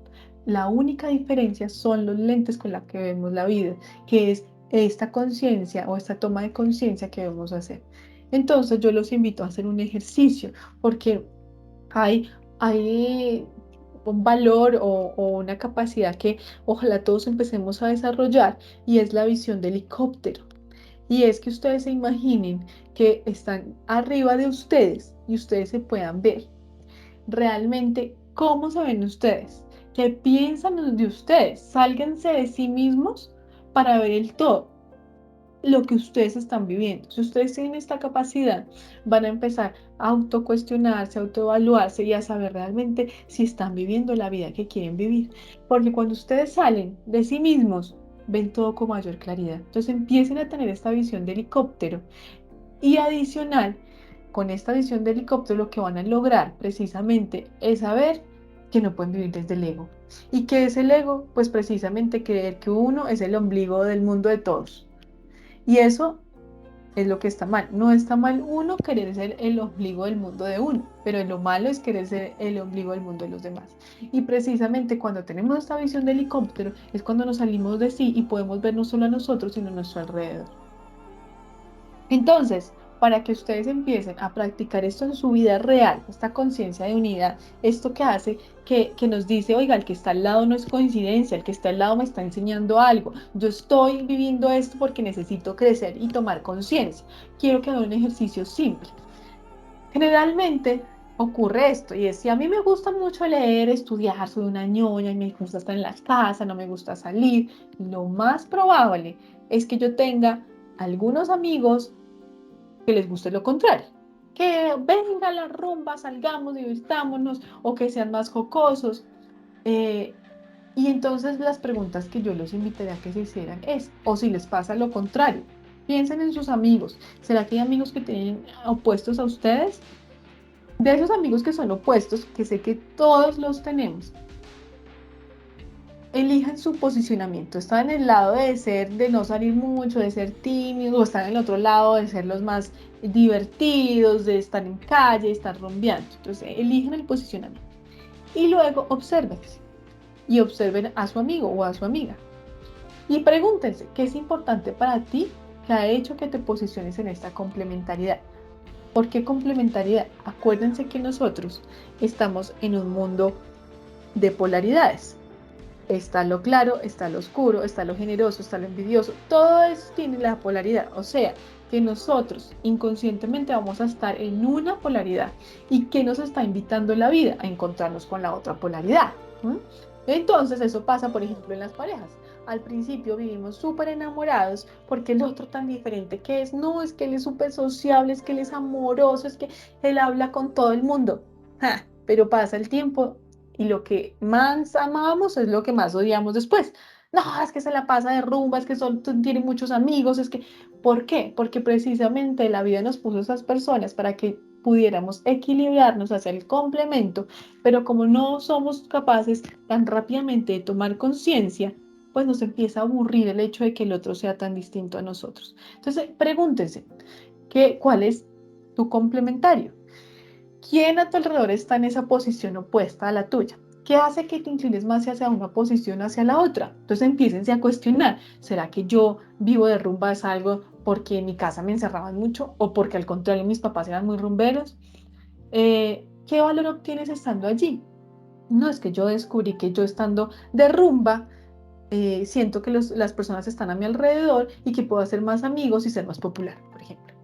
La única diferencia son los lentes con los que vemos la vida, que es esta conciencia o esta toma de conciencia que debemos hacer. Entonces yo los invito a hacer un ejercicio porque hay un valor o una capacidad que ojalá todos empecemos a desarrollar y es la visión de helicóptero. Y es que ustedes se imaginen que están arriba de ustedes y ustedes se puedan ver. Realmente, ¿cómo se ven ustedes? ¿Qué piensan de ustedes? Sálganse de sí mismos para ver el todo, lo que ustedes están viviendo. Si ustedes tienen esta capacidad, van a empezar a autocuestionarse, a autoevaluarse y a saber realmente si están viviendo la vida que quieren vivir. Porque cuando ustedes salen de sí mismos, ven todo con mayor claridad. Entonces empiecen a tener esta visión de helicóptero y adicional, con esta visión de helicóptero lo que van a lograr precisamente es saber que no pueden vivir desde el ego. ¿Y qué es el ego? Pues precisamente creer que uno es el ombligo del mundo de todos. Y eso es lo que está mal. No está mal uno querer ser el ombligo del mundo de uno, pero lo malo es querer ser el ombligo del mundo de los demás. Y precisamente cuando tenemos esta visión de helicóptero es cuando nos salimos de sí y podemos ver no solo a nosotros, sino a nuestro alrededor. Entonces, para que ustedes empiecen a practicar esto en su vida real, esta conciencia de unidad, esto que hace que nos dice, oiga, el que está al lado no es coincidencia, el que está al lado me está enseñando algo, yo estoy viviendo esto porque necesito crecer y tomar conciencia. Quiero que haga un ejercicio simple. Generalmente ocurre esto, y es, si a mí me gusta mucho leer, estudiar, soy una ñoña y me gusta estar en la casa, no me gusta salir, lo más probable es que yo tenga algunos amigos que les guste lo contrario. Que venga la rumba, salgamos, divirtámonos, o que sean más jocosos. Y entonces las preguntas que yo los invitaría a que se hicieran es, o si les pasa lo contrario, piensen en sus amigos. ¿Será que hay amigos que tienen opuestos a ustedes? De esos amigos que son opuestos, que sé que todos los tenemos, elijan su posicionamiento. Están en el lado de no salir mucho, de ser tímidos, o están en el otro lado de ser los más divertidos, de estar en calle, de estar rumbeando. Entonces, elijan el posicionamiento. Y luego obsérvense y observen a su amigo o a su amiga. Y pregúntense, ¿qué es importante para ti que ha hecho que te posiciones en esta complementariedad? ¿Por qué complementariedad? Acuérdense que nosotros estamos en un mundo de polaridades. Está lo claro, está lo oscuro, está lo generoso, está lo envidioso. Todo eso tiene la polaridad. O sea, que nosotros inconscientemente vamos a estar en una polaridad. ¿Y qué nos está invitando la vida? A encontrarnos con la otra polaridad. Entonces eso pasa, por ejemplo, en las parejas. Al principio vivimos súper enamorados porque el otro tan diferente que es, no, es que él es súper sociable, es que él es amoroso, es que él habla con todo el mundo. Pero pasa el tiempo y lo que más amamos es lo que más odiamos después. No, es que se la pasa de rumba, es que solo tiene muchos amigos, es que... ¿Por qué? Porque precisamente la vida nos puso esas personas para que pudiéramos equilibrarnos hacia el complemento, pero como no somos capaces tan rápidamente de tomar conciencia, pues nos empieza a aburrir el hecho de que el otro sea tan distinto a nosotros. Entonces, pregúntense, ¿cuál es tu complementario? ¿Quién a tu alrededor está en esa posición opuesta a la tuya? ¿Qué hace que te inclines más hacia una posición hacia la otra? Entonces empiecen a cuestionar, ¿será que yo vivo de rumba es algo porque en mi casa me encerraban mucho o porque al contrario mis papás eran muy rumberos? ¿Qué valor obtienes estando allí? No, es que yo descubrí que yo estando de rumba, siento que las personas están a mi alrededor y que puedo hacer más amigos y ser más popular, por ejemplo.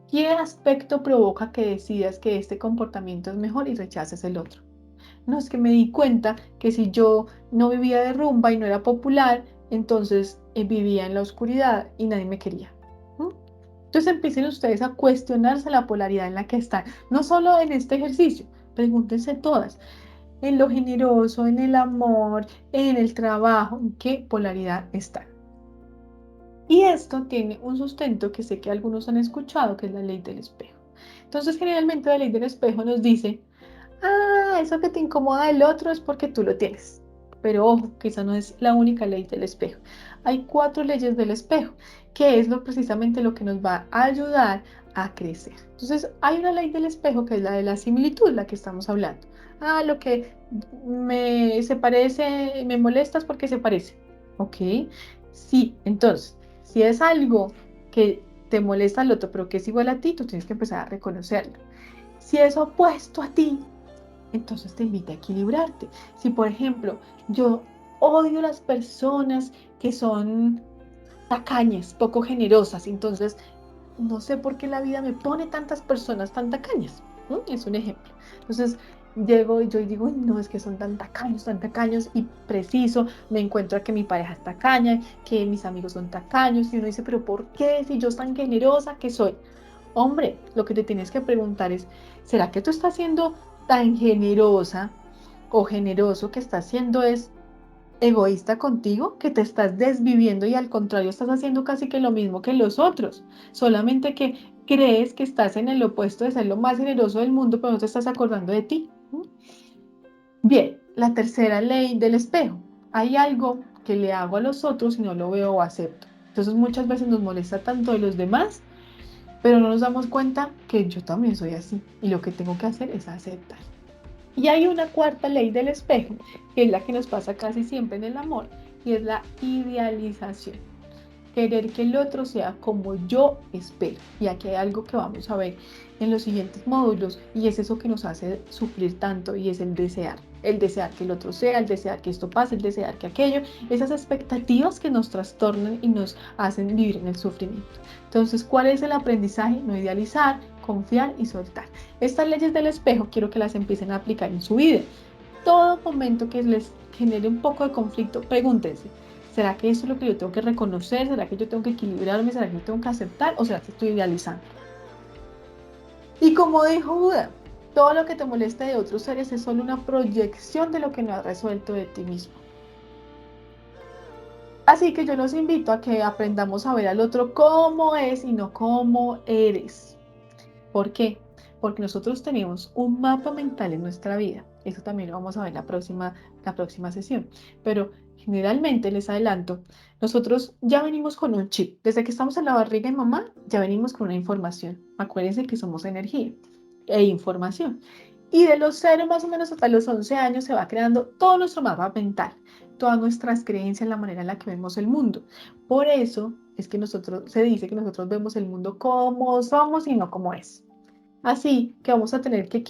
¿Qué aspecto provoca que decidas que este comportamiento es mejor y rechaces el otro? No, es que me di cuenta que si yo no vivía de rumba y no era popular, entonces vivía en la oscuridad y nadie me quería. ¿Mm? Entonces empiecen ustedes a cuestionarse la polaridad en la que están. No solo en este ejercicio, pregúntense todas. En lo generoso, en el amor, en el trabajo, ¿en qué polaridad están? Y esto tiene un sustento que sé que algunos han escuchado, que es la ley del espejo. Entonces, generalmente la ley del espejo nos dice, eso que te incomoda del otro es porque tú lo tienes. Pero ojo, que esa no es la única ley del espejo. Hay 4 leyes del espejo, que es precisamente lo que nos va a ayudar a crecer. Entonces, hay una ley del espejo que es la de la similitud, la que estamos hablando. Lo que se parece, me molesta es porque se parece. ¿Ok? Sí, entonces, si es algo que te molesta al otro, pero que es igual a ti, tú tienes que empezar a reconocerlo. Si es opuesto a ti, entonces te invita a equilibrarte. Si, por ejemplo, yo odio las personas que son tacañas, poco generosas, entonces no sé por qué la vida me pone tantas personas tan tacañas. Es un ejemplo. Entonces llego y yo digo, no, es que son tan tacaños, y preciso, me encuentro a que mi pareja es tacaña, que mis amigos son tacaños, y uno dice, pero ¿por qué? Si yo tan generosa que soy. Hombre, lo que te tienes que preguntar es, ¿será que tú estás siendo tan generosa o generoso que estás siendo es egoísta contigo, que te estás desviviendo y al contrario estás haciendo casi que lo mismo que los otros, solamente que crees que estás en el opuesto de ser lo más generoso del mundo, pero no te estás acordando de ti? Bien, la tercera ley del espejo. Hay algo que le hago a los otros y no lo veo o acepto. Entonces muchas veces nos molesta tanto de los demás, pero no nos damos cuenta que yo también soy así y lo que tengo que hacer es aceptar. Y hay una cuarta ley del espejo, que es la que nos pasa casi siempre en el amor, y es la idealización. Querer que el otro sea como yo espero. Y aquí hay algo que vamos a ver en los siguientes módulos, y es eso que nos hace sufrir tanto, y es el desear. El desear que el otro sea, el desear que esto pase, el desear que aquello, esas expectativas que nos trastornan y nos hacen vivir en el sufrimiento. Entonces, ¿cuál es el aprendizaje? No idealizar, confiar y soltar. Estas leyes del espejo quiero que las empiecen a aplicar en su vida. Todo momento que les genere un poco de conflicto, pregúntense, ¿será que eso es lo que yo tengo que reconocer? ¿Será que yo tengo que equilibrarme? ¿Será que yo tengo que aceptar? ¿O será que estoy idealizando? Y como dijo Buda, todo lo que te molesta de otros seres es solo una proyección de lo que no has resuelto de ti mismo. Así que yo los invito a que aprendamos a ver al otro como es y no como eres. ¿Por qué? Porque nosotros tenemos un mapa mental en nuestra vida. Eso también lo vamos a ver la próxima sesión. Pero generalmente, les adelanto, nosotros ya venimos con un chip. Desde que estamos en la barriga de mamá, ya venimos con una información. Acuérdense que somos energía e información. Y de los 0 más o menos hasta los 11 años se va creando todo nuestro mapa mental, todas nuestras creencias, la manera en la que vemos el mundo. Por eso es que se dice que nosotros vemos el mundo como somos y no como es. Así que vamos a tener que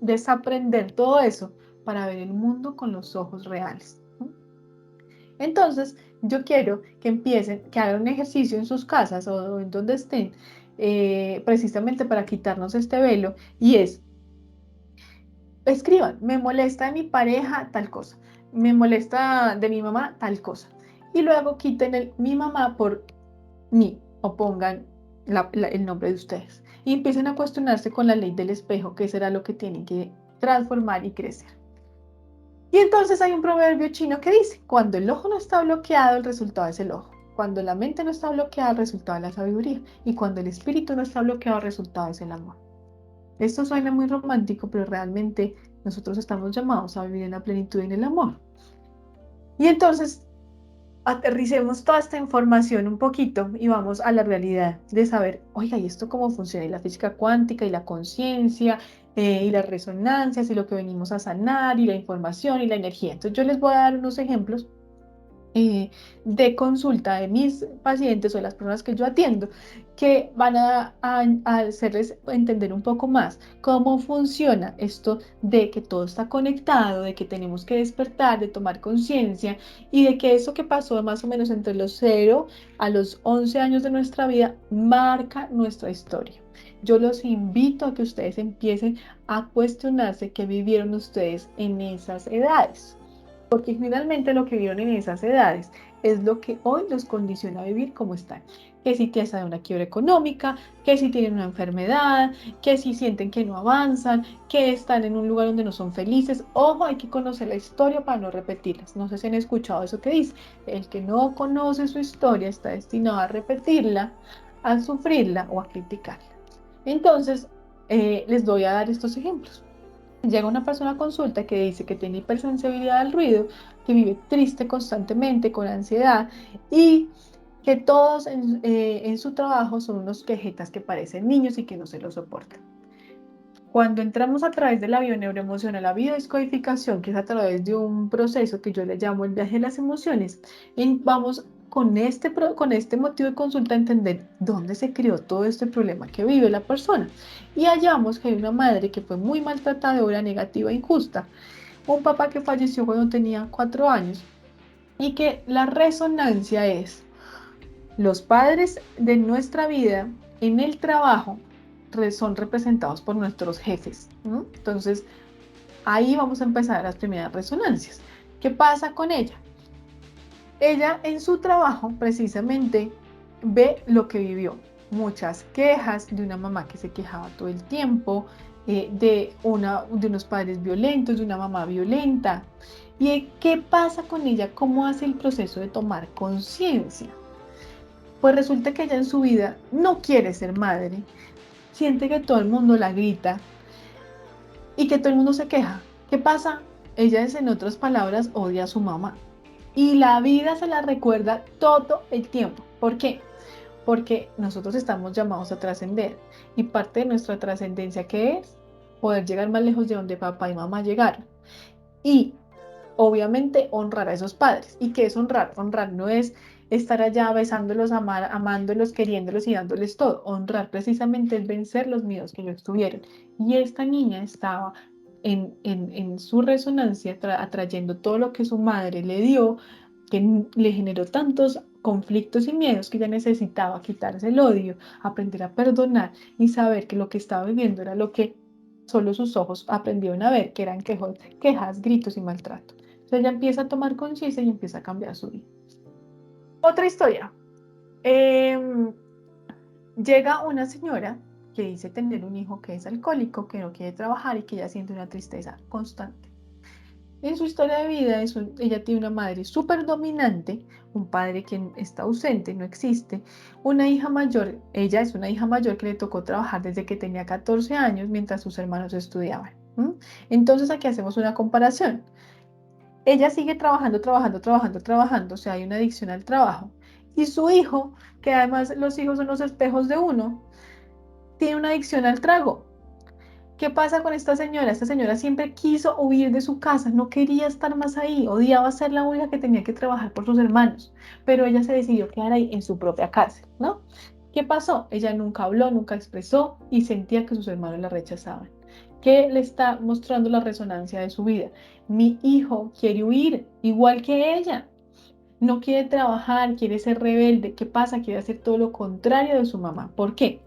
desaprender todo eso para ver el mundo con los ojos reales. Entonces, yo quiero que empiecen, que hagan un ejercicio en sus casas o en donde estén, precisamente para quitarnos este velo, y es, escriban, me molesta de mi pareja tal cosa, me molesta de mi mamá tal cosa, y luego quiten mi mamá por mí o pongan el nombre de ustedes y empiecen a cuestionarse con la ley del espejo, qué será lo que tienen que transformar y crecer. Y entonces hay un proverbio chino que dice, cuando el ojo no está bloqueado, el resultado es el ojo. Cuando la mente no está bloqueada, el resultado es la sabiduría. Y cuando el espíritu no está bloqueado, el resultado es el amor. Esto suena muy romántico, pero realmente nosotros estamos llamados a vivir en la plenitud y en el amor. Y entonces, aterricemos toda esta información un poquito y vamos a la realidad de saber, oiga, ¿y esto cómo funciona? Y la física cuántica y la conciencia y las resonancias y lo que venimos a sanar y la información y la energía. Entonces yo les voy a dar unos ejemplos eh, de consulta de mis pacientes o de las personas que yo atiendo, que van a hacerles entender un poco más cómo funciona esto de que todo está conectado, de que tenemos que despertar, de tomar conciencia y de que eso que pasó más o menos entre los 0 a los 11 años de nuestra vida marca nuestra historia. Yo los invito a que ustedes empiecen a cuestionarse qué vivieron ustedes en esas edades. Porque finalmente lo que vieron en esas edades es lo que hoy los condiciona a vivir como están. Que si tienen una quiebra económica, que si tienen una enfermedad, que si sienten que no avanzan, que están en un lugar donde no son felices. Ojo, hay que conocer la historia para no repetirlas. No sé si han escuchado eso que dice. El que no conoce su historia está destinado a repetirla, a sufrirla o a criticarla. Entonces, les voy a dar estos ejemplos. Llega una persona a consulta que dice que tiene hipersensibilidad al ruido, que vive triste constantemente, con ansiedad y que todos en su trabajo son unos quejetas que parecen niños y que no se lo soportan. Cuando entramos a través de la bioneuroemocional, la biodescodificación, que es a través de un proceso que yo le llamo el viaje de las emociones, vamos con este motivo de consulta a entender dónde se creó todo este problema que vive la persona. Y hallamos que hay una madre que fue muy maltratadora, negativa e injusta, un papá que falleció cuando tenía 4 años y que la resonancia es los padres de nuestra vida en el trabajo son representados por nuestros jefes, ¿no? Entonces, ahí vamos a empezar las primeras resonancias. ¿Qué pasa con ella? Ella en su trabajo precisamente ve lo que vivió. Muchas quejas de una mamá que se quejaba todo el tiempo, de unos padres violentos, de una mamá violenta. ¿Y qué pasa con ella? ¿Cómo hace el proceso de tomar conciencia? Pues resulta que ella en su vida no quiere ser madre, siente que todo el mundo la grita y que todo el mundo se queja. ¿Qué pasa? Ella es, en otras palabras, odia a su mamá. Y la vida se la recuerda todo el tiempo. ¿Por qué? Porque nosotros estamos llamados a trascender. Y parte de nuestra trascendencia, ¿qué es? Poder llegar más lejos de donde papá y mamá llegaron. Y obviamente honrar a esos padres. ¿Y qué es honrar? Honrar no es estar allá besándolos, amándolos, queriéndolos y dándoles todo. Honrar precisamente es vencer los miedos que ellos tuvieron. Y esta niña estaba en su resonancia atrayendo todo lo que su madre le dio, que le generó tantos conflictos y miedos que ella necesitaba quitarse el odio, aprender a perdonar y saber que lo que estaba viviendo era lo que solo sus ojos aprendieron a ver, que eran quejas, gritos y maltrato. Entonces ella empieza a tomar conciencia y empieza a cambiar su vida. Otra historia. Llega una señora que dice tener un hijo que es alcohólico, que no quiere trabajar y que ella siente una tristeza constante. En su historia de vida, ella tiene una madre súper dominante, un padre que está ausente, no existe, una hija mayor, ella es una hija mayor que le tocó trabajar desde que tenía 14 años mientras sus hermanos estudiaban. Entonces aquí hacemos una comparación. Ella sigue trabajando, o sea, hay una adicción al trabajo. Y su hijo, que además los hijos son los espejos de uno, tiene una adicción al trago. ¿Qué pasa con esta señora? Esta señora siempre quiso huir de su casa, no quería estar más ahí, odiaba ser la única que tenía que trabajar por sus hermanos, pero ella se decidió quedar ahí en su propia cárcel, ¿no? ¿Qué pasó? Ella nunca habló, nunca expresó y sentía que sus hermanos la rechazaban. ¿Qué le está mostrando la resonancia de su vida? Mi hijo quiere huir, igual que ella. No quiere trabajar, quiere ser rebelde. ¿Qué pasa? Quiere hacer todo lo contrario de su mamá. ¿Por qué?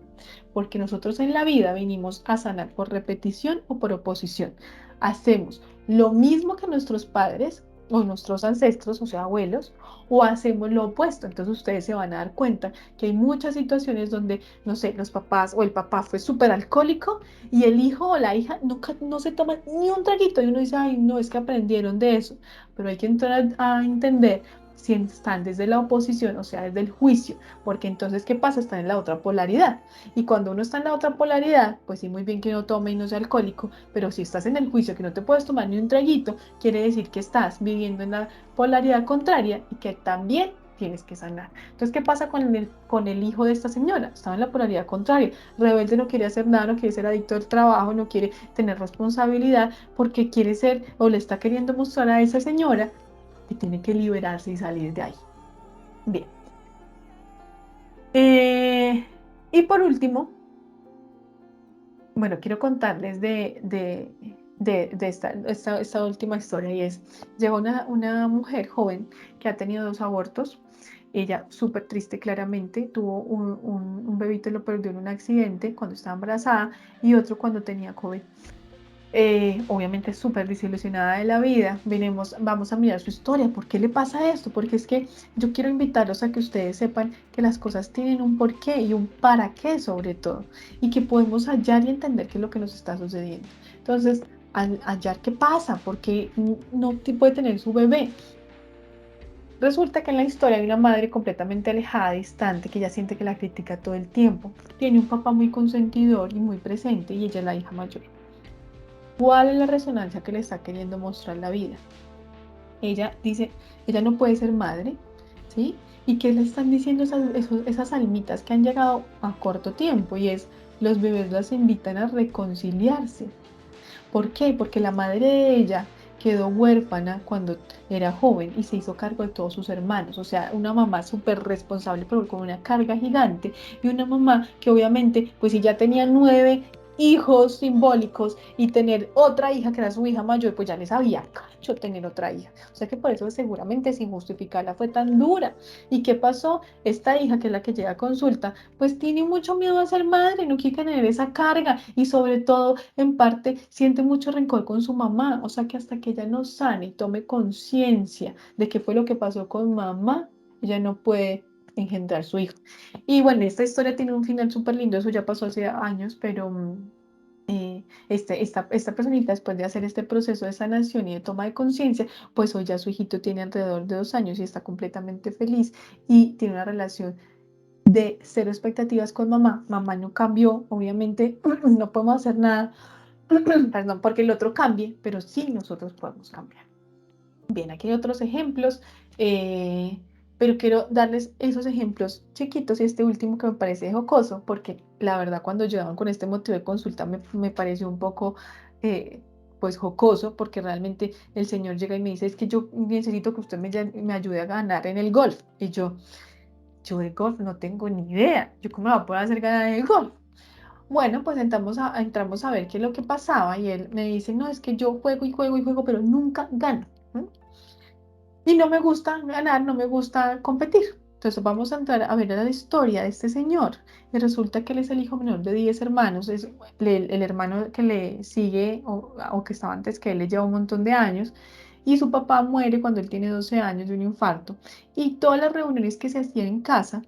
Porque nosotros en la vida vinimos a sanar por repetición o por oposición. Hacemos lo mismo que nuestros padres o nuestros ancestros, o sea, abuelos, o hacemos lo opuesto. Entonces ustedes se van a dar cuenta que hay muchas situaciones donde, no sé, los papás o el papá fue súper alcohólico y el hijo o la hija nunca no se toma ni un traguito y uno dice, ay, no, es que aprendieron de eso. Pero hay que entrar a entender si están desde la oposición, o sea, desde el juicio, porque entonces, ¿qué pasa? Están en la otra polaridad. Y cuando uno está en la otra polaridad, pues sí, muy bien que no tome y no sea alcohólico, pero si estás en el juicio que no te puedes tomar ni un traguito, quiere decir que estás viviendo en la polaridad contraria y que también tienes que sanar. Entonces, ¿qué pasa con el hijo de esta señora? Estaba en la polaridad contraria. Rebelde, no quiere hacer nada, no quiere ser adicto al trabajo, no quiere tener responsabilidad, porque quiere ser o le está queriendo mostrar a esa señora que tiene que liberarse y salir de ahí. Bien. Y por último, bueno, quiero contarles de esta última historia, y es, llegó una mujer joven que ha tenido 2 abortos. Ella, súper triste, claramente, tuvo un bebito y lo perdió en un accidente cuando estaba embarazada, y otro cuando tenía COVID. Obviamente súper desilusionada de la vida. Vamos a mirar su historia. ¿Por qué le pasa esto? Porque es que yo quiero invitarlos a que ustedes sepan que las cosas tienen un porqué y un para qué, sobre todo, y que podemos hallar y entender qué es lo que nos está sucediendo. Entonces, hallar qué pasa, porque no puede tener su bebé. Resulta que en la historia hay una madre completamente alejada, distante, que ella siente que la critica todo el tiempo. Tiene un papá muy consentidor y muy presente, y ella es la hija mayor. ¿Cuál es la resonancia que le está queriendo mostrar la vida? Ella dice, ella no puede ser madre, ¿sí? ¿Y qué le están diciendo esas almitas que han llegado a corto tiempo? Y es, los bebés las invitan a reconciliarse. ¿Por qué? Porque la madre de ella quedó huérfana cuando era joven y se hizo cargo de todos sus hermanos. O sea, una mamá súper responsable, pero con una carga gigante. Y una mamá que obviamente, pues si ya tenía 9 hijos simbólicos, y tener otra hija que era su hija mayor, pues ya les había cacho tener otra hija. O sea que por eso seguramente sin justificarla fue tan dura. ¿Y qué pasó? Esta hija, que es la que llega a consulta, pues tiene mucho miedo a ser madre, no quiere tener esa carga, y sobre todo, en parte, siente mucho rencor con su mamá. O sea que hasta que ella no sane y tome conciencia de qué fue lo que pasó con mamá, ella no puede engendrar su hijo. Y bueno, esta historia tiene un final súper lindo, eso ya pasó hace años, pero esta personita, después de hacer este proceso de sanación y de toma de conciencia, pues hoy ya su hijito tiene alrededor de 2 años y está completamente feliz, y tiene una relación de cero expectativas con mamá. Mamá no cambió, obviamente no podemos hacer nada, perdón, porque el otro cambie, pero sí nosotros podemos cambiar. Bien, aquí hay otros ejemplos, pero quiero darles esos ejemplos chiquitos, y este último que me parece jocoso, porque la verdad cuando llegaban con este motivo de consulta me pareció un poco, pues jocoso, porque realmente el señor llega y me dice, es que yo necesito que usted me ayude a ganar en el golf. Y yo de golf no tengo ni idea, yo cómo me voy a poder hacer ganar en el golf. Bueno, pues entramos a ver qué es lo que pasaba, y él me dice, no, es que yo juego y juego y juego, pero nunca gano. Y no me gusta ganar, no me gusta competir. Entonces vamos a entrar a ver la historia de este señor. Y resulta que él es el hijo menor de 10 hermanos. Es el hermano que le sigue, o que estaba antes que él, le lleva un montón de años. Y su papá muere cuando él tiene 12 años de un infarto. Y todas las reuniones que se hacían en casa,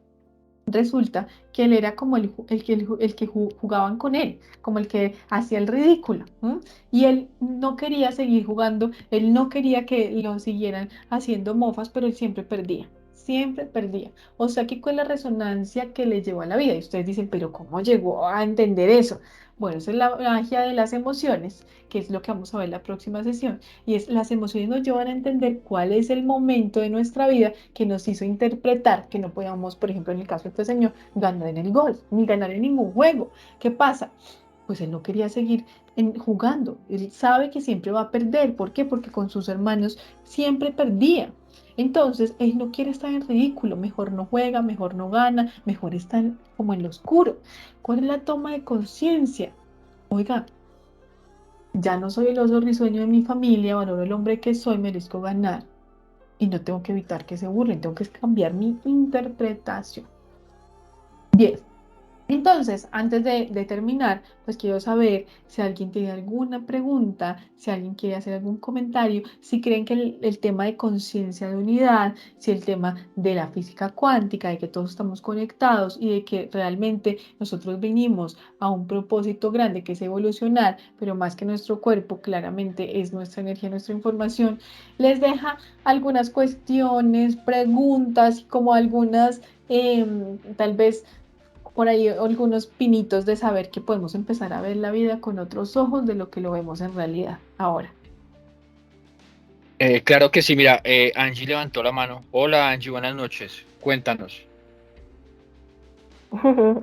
resulta que él era como el que jugaban con él, como el que hacía el ridículo. Y él no quería seguir jugando, él no quería que lo siguieran haciendo mofas, pero él siempre perdía. Siempre perdía. O sea que con la resonancia que le llevó a la vida. Y ustedes dicen, pero ¿cómo llegó a entender eso? Bueno, esa es la magia de las emociones, que es lo que vamos a ver en la próxima sesión. Y es, las emociones nos llevan a entender cuál es el momento de nuestra vida que nos hizo interpretar que no podíamos, por ejemplo, en el caso de este señor, ganar en el golf, ni ganar en ningún juego. ¿Qué pasa? Pues él no quería seguir jugando. Él sabe que siempre va a perder. ¿Por qué? Porque con sus hermanos siempre perdía. Entonces, él no quiere estar en ridículo. Mejor no juega, mejor no gana, mejor está como en lo oscuro. ¿Cuál es la toma de conciencia? Oiga, ya no soy el oso risueño de mi familia, valoro el hombre que soy, merezco ganar. Y no tengo que evitar que se burlen, tengo que cambiar mi interpretación. Bien, Entonces, antes de terminar, pues quiero saber si alguien tiene alguna pregunta, si alguien quiere hacer algún comentario, si creen que el tema de conciencia de unidad, si el tema de la física cuántica, de que todos estamos conectados y de que realmente nosotros venimos a un propósito grande que es evolucionar, pero más que nuestro cuerpo, claramente es nuestra energía, nuestra información, les deja algunas cuestiones, preguntas, como algunas, tal vez por ahí algunos pinitos de saber que podemos empezar a ver la vida con otros ojos de lo que lo vemos en realidad ahora. Claro que sí, mira, Angie levantó la mano. Hola Angie, buenas noches. Cuéntanos.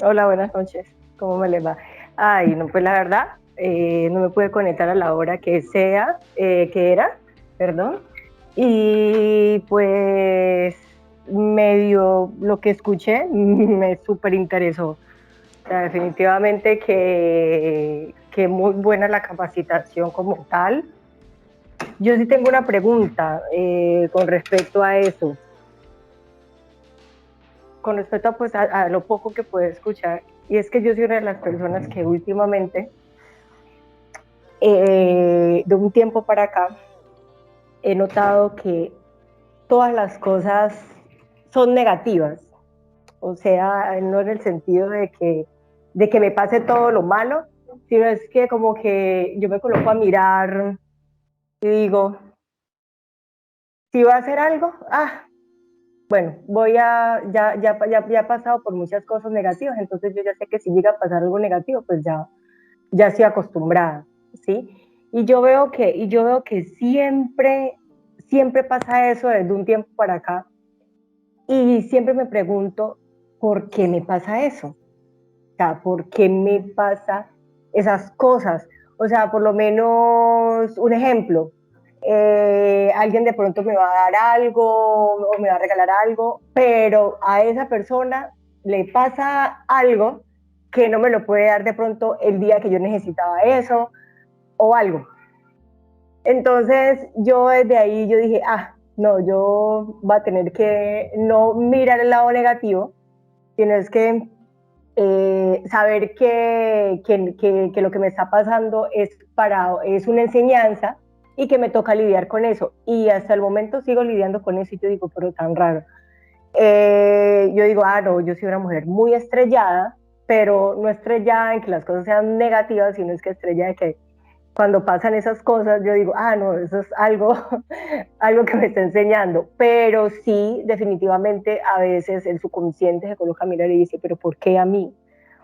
Hola, buenas noches. ¿Cómo me les va? Ay, no, pues la verdad, no me pude conectar a la hora que era, perdón. Y pues medio lo que escuché me súper interesó. O sea, definitivamente que muy buena la capacitación como tal. Yo sí tengo una pregunta con respecto a eso. Con respecto a, pues, a lo poco que puedo escuchar, y es que yo soy una de las personas que últimamente, de un tiempo para acá, he notado que todas las cosas son negativas, o sea, no en el sentido de que me pase todo lo malo, sino es que como que yo me coloco a mirar y digo, si va a hacer algo, bueno, ya he pasado por muchas cosas negativas, entonces yo ya sé que si llega a pasar algo negativo, pues ya estoy acostumbrada, ¿sí? Y yo veo que siempre pasa eso desde un tiempo para acá, y siempre me pregunto, ¿por qué me pasa eso? O sea, ¿por qué me pasa esas cosas? O sea, por lo menos un ejemplo, alguien de pronto me va a dar algo o me va a regalar algo, pero a esa persona le pasa algo que no me lo puede dar de pronto el día que yo necesitaba eso o algo. Entonces yo desde ahí yo dije, no, yo voy a tener que no mirar el lado negativo, sino es que saber que lo que me está pasando es una enseñanza y que me toca lidiar con eso. Y hasta el momento sigo lidiando con eso y yo digo, pero tan raro. Yo digo, no, yo soy una mujer muy estrellada, pero no estrellada en que las cosas sean negativas, sino es que estrellada de que cuando pasan esas cosas, yo digo, no, eso es algo, algo que me está enseñando. Pero sí, definitivamente, a veces el subconsciente se coloca a mirar y dice, pero ¿por qué a mí?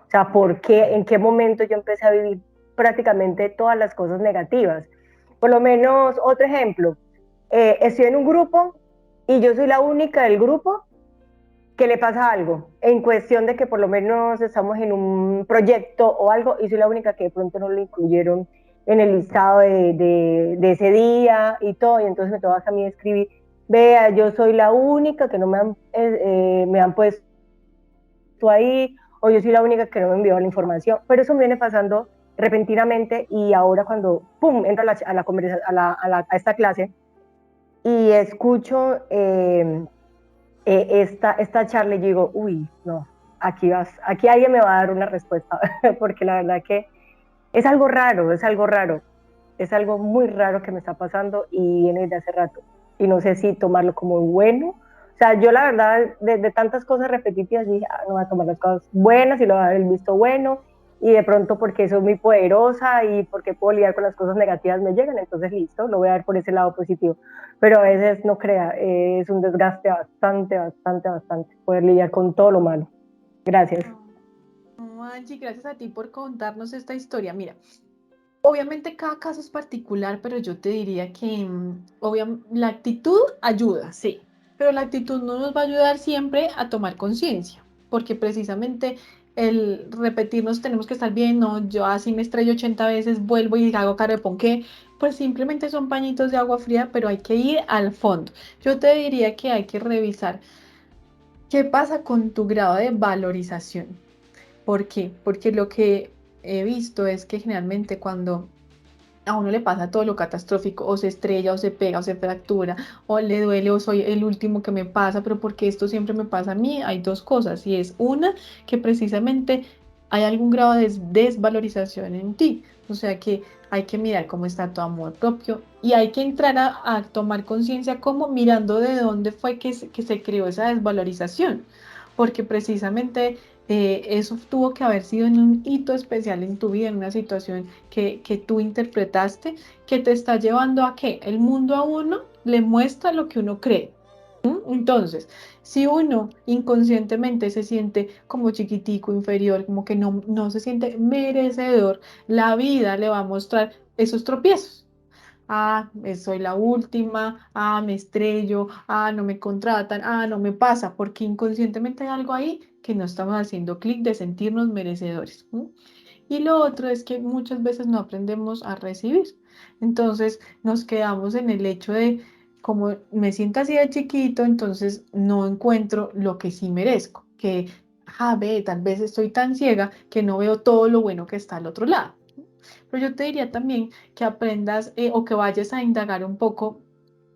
O sea, ¿por qué? ¿En qué momento yo empecé a vivir prácticamente todas las cosas negativas? Por lo menos, otro ejemplo, estoy en un grupo y yo soy la única del grupo que le pasa algo, en cuestión de que por lo menos estamos en un proyecto o algo, y soy la única que de pronto no lo incluyeron en el listado de ese día y todo, y entonces me toca a mí escribir, vea, yo soy la única que no me han puesto ahí, o yo soy la única que no me envió la información, pero eso me viene pasando repentinamente, y ahora cuando, pum, entro a la conversación, a esta clase, y escucho esta charla y digo, uy, no, aquí alguien me va a dar una respuesta, porque la verdad que es algo raro, es algo muy raro que me está pasando y viene desde hace rato. Y no sé si tomarlo como bueno. O sea, yo la verdad, de tantas cosas repetitivas, dije, no voy a tomar las cosas buenas y lo voy a dar el visto bueno. Y de pronto porque soy muy poderosa y porque puedo lidiar con las cosas negativas me llegan, entonces listo, lo voy a ver por ese lado positivo. Pero a veces no crea, es un desgaste bastante poder lidiar con todo lo malo. Gracias. Angie, gracias a ti por contarnos esta historia. Mira, obviamente cada caso es particular, pero yo te diría que la actitud ayuda, sí, pero la actitud no nos va a ayudar siempre a tomar conciencia, porque precisamente el repetirnos tenemos que estar bien, no, yo así me estrello 80 veces, vuelvo y hago cara de ponqué, pues simplemente son pañitos de agua fría, pero hay que ir al fondo. Yo te diría que hay que revisar qué pasa con tu grado de valorización. ¿Por qué? Porque lo que he visto es que generalmente cuando a uno le pasa todo lo catastrófico, o se estrella, o se pega, o se fractura, o le duele, o soy el último que me pasa, pero porque esto siempre me pasa a mí, hay dos cosas, y es una, que precisamente hay algún grado de desvalorización en ti. O sea que hay que mirar cómo está tu amor propio y hay que entrar a tomar conciencia como mirando de dónde fue que se creó esa desvalorización. Porque precisamente eso tuvo que haber sido en un hito especial en tu vida, en una situación que tú interpretaste, que te está llevando a que el mundo a uno le muestra lo que uno cree. Entonces, si uno inconscientemente se siente como chiquitico, inferior, como que no se siente merecedor, la vida le va a mostrar esos tropiezos. Ah, soy la última, ah, me estrello, ah, no me contratan, ah, no me pasa, porque inconscientemente hay algo ahí que no estamos haciendo clic de sentirnos merecedores. Y lo otro es que muchas veces no aprendemos a recibir. Entonces nos quedamos en el hecho de, como me siento así de chiquito, entonces no encuentro lo que sí merezco, que, ve, tal vez estoy tan ciega que no veo todo lo bueno que está al otro lado. Pero yo te diría también que aprendas o que vayas a indagar un poco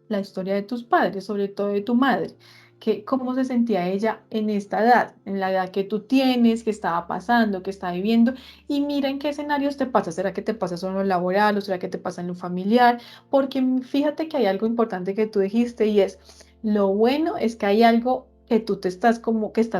la historia de tus padres, sobre todo de tu madre, que cómo se sentía ella en esta edad, en la edad que tú tienes, que estaba pasando, que está viviendo, y mira en qué escenarios te pasa. ¿Será que te pasa solo en lo laboral o será que te pasa en lo familiar? Porque fíjate que hay algo importante que tú dijiste y es, lo bueno es que hay algo que tú que estás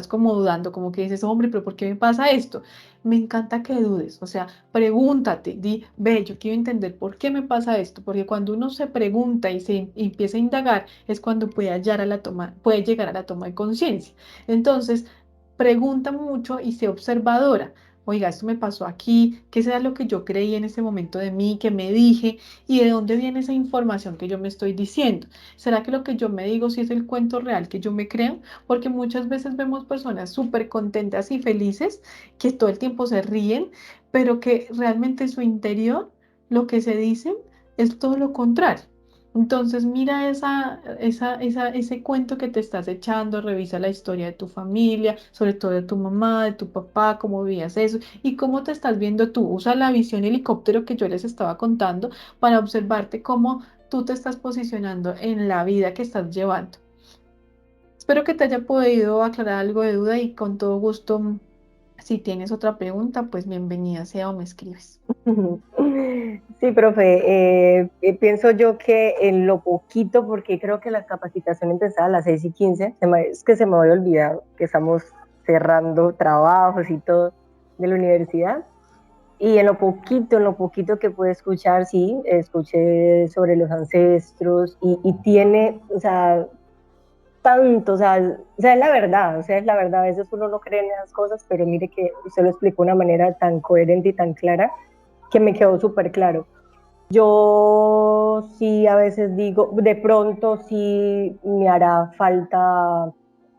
como dudando, como que dices, hombre, pero ¿por qué me pasa esto? Me encanta que dudes, o sea, pregúntate, ve, yo quiero entender por qué me pasa esto, porque cuando uno se pregunta y se empieza a indagar es cuando puede llegar a la toma de conciencia. Entonces, pregunta mucho y sé observadora. Oiga, esto me pasó aquí, ¿qué será lo que yo creí en ese momento de mí, que me dije y de dónde viene esa información que yo me estoy diciendo? ¿Será que lo que yo me digo sí es el cuento real que yo me creo? Porque muchas veces vemos personas súper contentas y felices que todo el tiempo se ríen, pero que realmente en su interior lo que se dicen es todo lo contrario. Entonces mira ese cuento que te estás echando, revisa la historia de tu familia, sobre todo de tu mamá, de tu papá, cómo vivías eso y cómo te estás viendo tú. Usa la visión helicóptero que yo les estaba contando para observarte cómo tú te estás posicionando en la vida que estás llevando. Espero que te haya podido aclarar algo de duda y con todo gusto, si tienes otra pregunta, pues bienvenida sea o me escribes. Sí, profe, pienso yo que en lo poquito, porque creo que la capacitación empezaba a las 6:15, es que se me había olvidado que estamos cerrando trabajos y todo de la universidad, y en lo poquito que pude escuchar, sí, escuché sobre los ancestros y tiene, o sea, tanto, es la verdad, o sea, es la verdad, a veces uno no cree en esas cosas, pero mire que usted lo explicó de una manera tan coherente y tan clara que me quedó súper claro. Yo sí a veces digo, de pronto sí me hará falta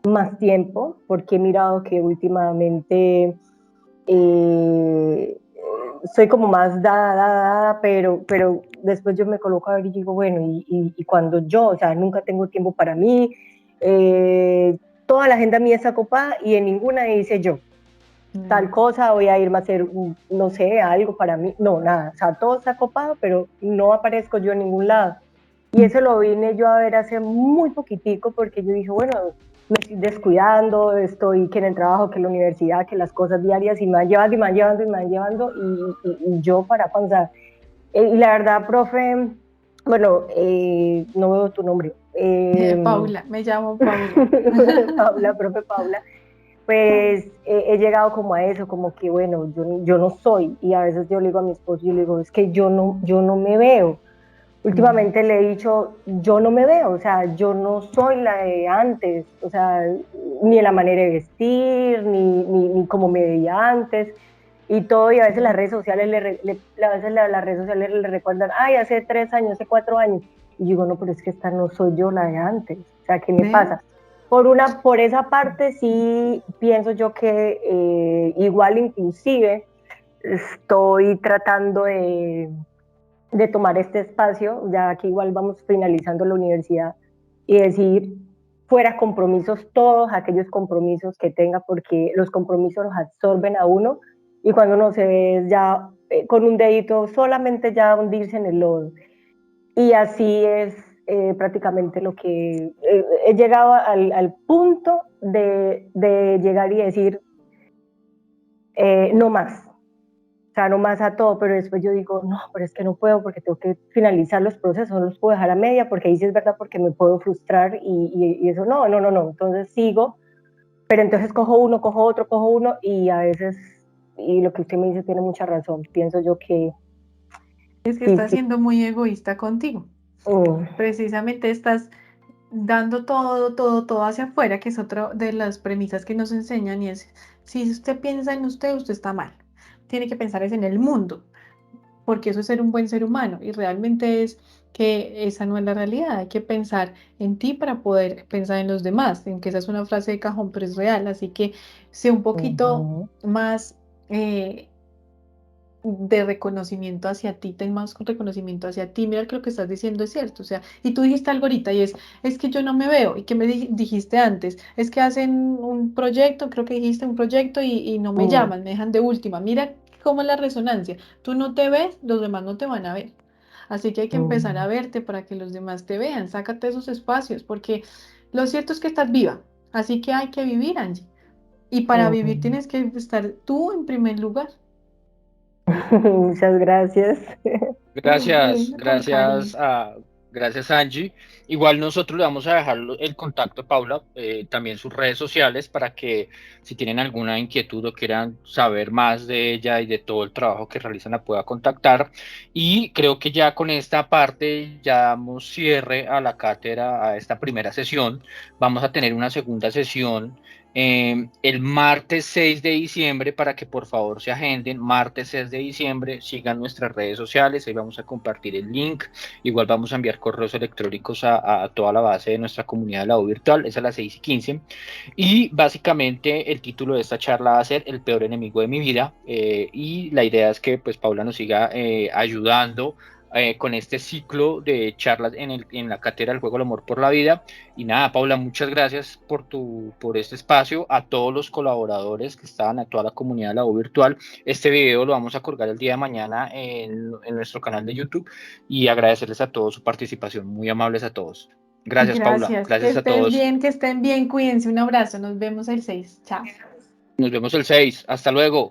más tiempo, porque he mirado que últimamente eh, soy como más dada, pero después yo me coloco a ver y digo, bueno, y cuando yo, o sea, nunca tengo tiempo para mí, toda la agenda mía está copada y en ninguna dice yo tal cosa, voy a irme a hacer, no sé, algo para mí. No, nada, o sea, todo está copado, pero no aparezco yo en ningún lado. Y eso lo vine yo a ver hace muy poquitico, porque yo dije, bueno, me estoy descuidando, estoy que en el trabajo, que en la universidad, que las cosas diarias, y me van llevando, y me van llevando, y me van llevando, y yo para pensar. Y la verdad, profe, bueno, no veo tu nombre. Paula, me llamo Paula. Paula, profe Paula, pues he llegado como a eso, como que bueno, yo no soy, y a veces yo le digo a mi esposo, yo le digo, es que yo no me veo. Últimamente le he dicho, yo no me veo, o sea, yo no soy la de antes, o sea, ni en la manera de vestir, ni como me veía antes, y todo, y a veces las redes sociales a veces las redes sociales le recuerdan, ay, hace 3 años, hace 4 años, y yo digo, no, pero es que esta no soy yo la de antes, o sea, ¿qué me pasa? Por esa parte sí pienso yo que igual inclusive estoy tratando de tomar este espacio, ya que igual vamos finalizando la universidad, y decir, fuera compromisos, todos aquellos compromisos que tenga, porque los compromisos los absorben a uno, y cuando uno se ve ya con un dedito solamente ya hundirse en el lodo. Y así es prácticamente lo que he llegado al punto de llegar y decir, no más. O sea, no más a todo, pero después yo digo, no, pero es que no puedo porque tengo que finalizar los procesos, no los puedo dejar a media, porque ahí sí es verdad, porque me puedo frustrar y eso, no, no, no, no. Entonces sigo, pero entonces cojo uno, cojo otro, cojo uno y a veces, y lo que usted me dice tiene mucha razón, pienso yo que Es que sí, estás sí. siendo muy egoísta contigo. Mm, Precisamente estás dando todo, todo, todo hacia afuera, que es otra de las premisas que nos enseñan y es, si usted piensa en usted, usted está mal. Tiene que pensar es en el mundo, porque eso es ser un buen ser humano y realmente es que esa no es la realidad. Hay que pensar en ti para poder pensar en los demás, en que esa es una frase de cajón, pero es real. Así que sé un poquito ujú, más de reconocimiento hacia ti, ten más reconocimiento hacia ti. Mira que lo que estás diciendo es cierto, o sea, y tú dijiste algo ahorita y es que yo no me veo, y que me dijiste antes, es que hacen un proyecto, creo que dijiste un proyecto y no me mm, llaman, me dejan de última. Mira cómo es la resonancia, tú no te ves, los demás no te van a ver. Así que hay que empezar a mm, verte para que los demás te vean, sácate esos espacios, porque lo cierto es que estás viva, así que hay que vivir, Angie. Y para vivir mm. tienes que estar tú en primer lugar. Muchas gracias. Gracias, Bueno, con cariño. gracias Angie. Igual nosotros le vamos a dejar el contacto a Paula, también sus redes sociales para que si tienen alguna inquietud o quieran saber más de ella y de todo el trabajo que realizan la pueda contactar. Y creo que ya con esta parte ya damos cierre a la cátedra, a esta primera sesión. Vamos a tener una segunda sesión el martes 6 de diciembre para que por favor se agenden. Martes 6 de diciembre, sigan nuestras redes sociales, ahí vamos a compartir el link. Igual vamos a enviar correos electrónicos a toda la base de nuestra comunidad de la U virtual, es a las 6:15. Y básicamente el título de esta charla va a ser El peor enemigo de mi vida. Y la idea es que pues Paula nos siga ayudando con este ciclo de charlas en la cátedra del juego del amor por la vida. Y nada, Paula, muchas gracias por este espacio, a todos los colaboradores que estaban, a toda la comunidad de la U virtual. Este video lo vamos a colgar el día de mañana en nuestro canal de YouTube y agradecerles a todos su participación, muy amables a todos. Gracias, Paula, Gracias. gracias a todos. Que estén bien, cuídense. Un abrazo. Nos vemos el 6. Chao. Nos vemos el 6. Hasta luego.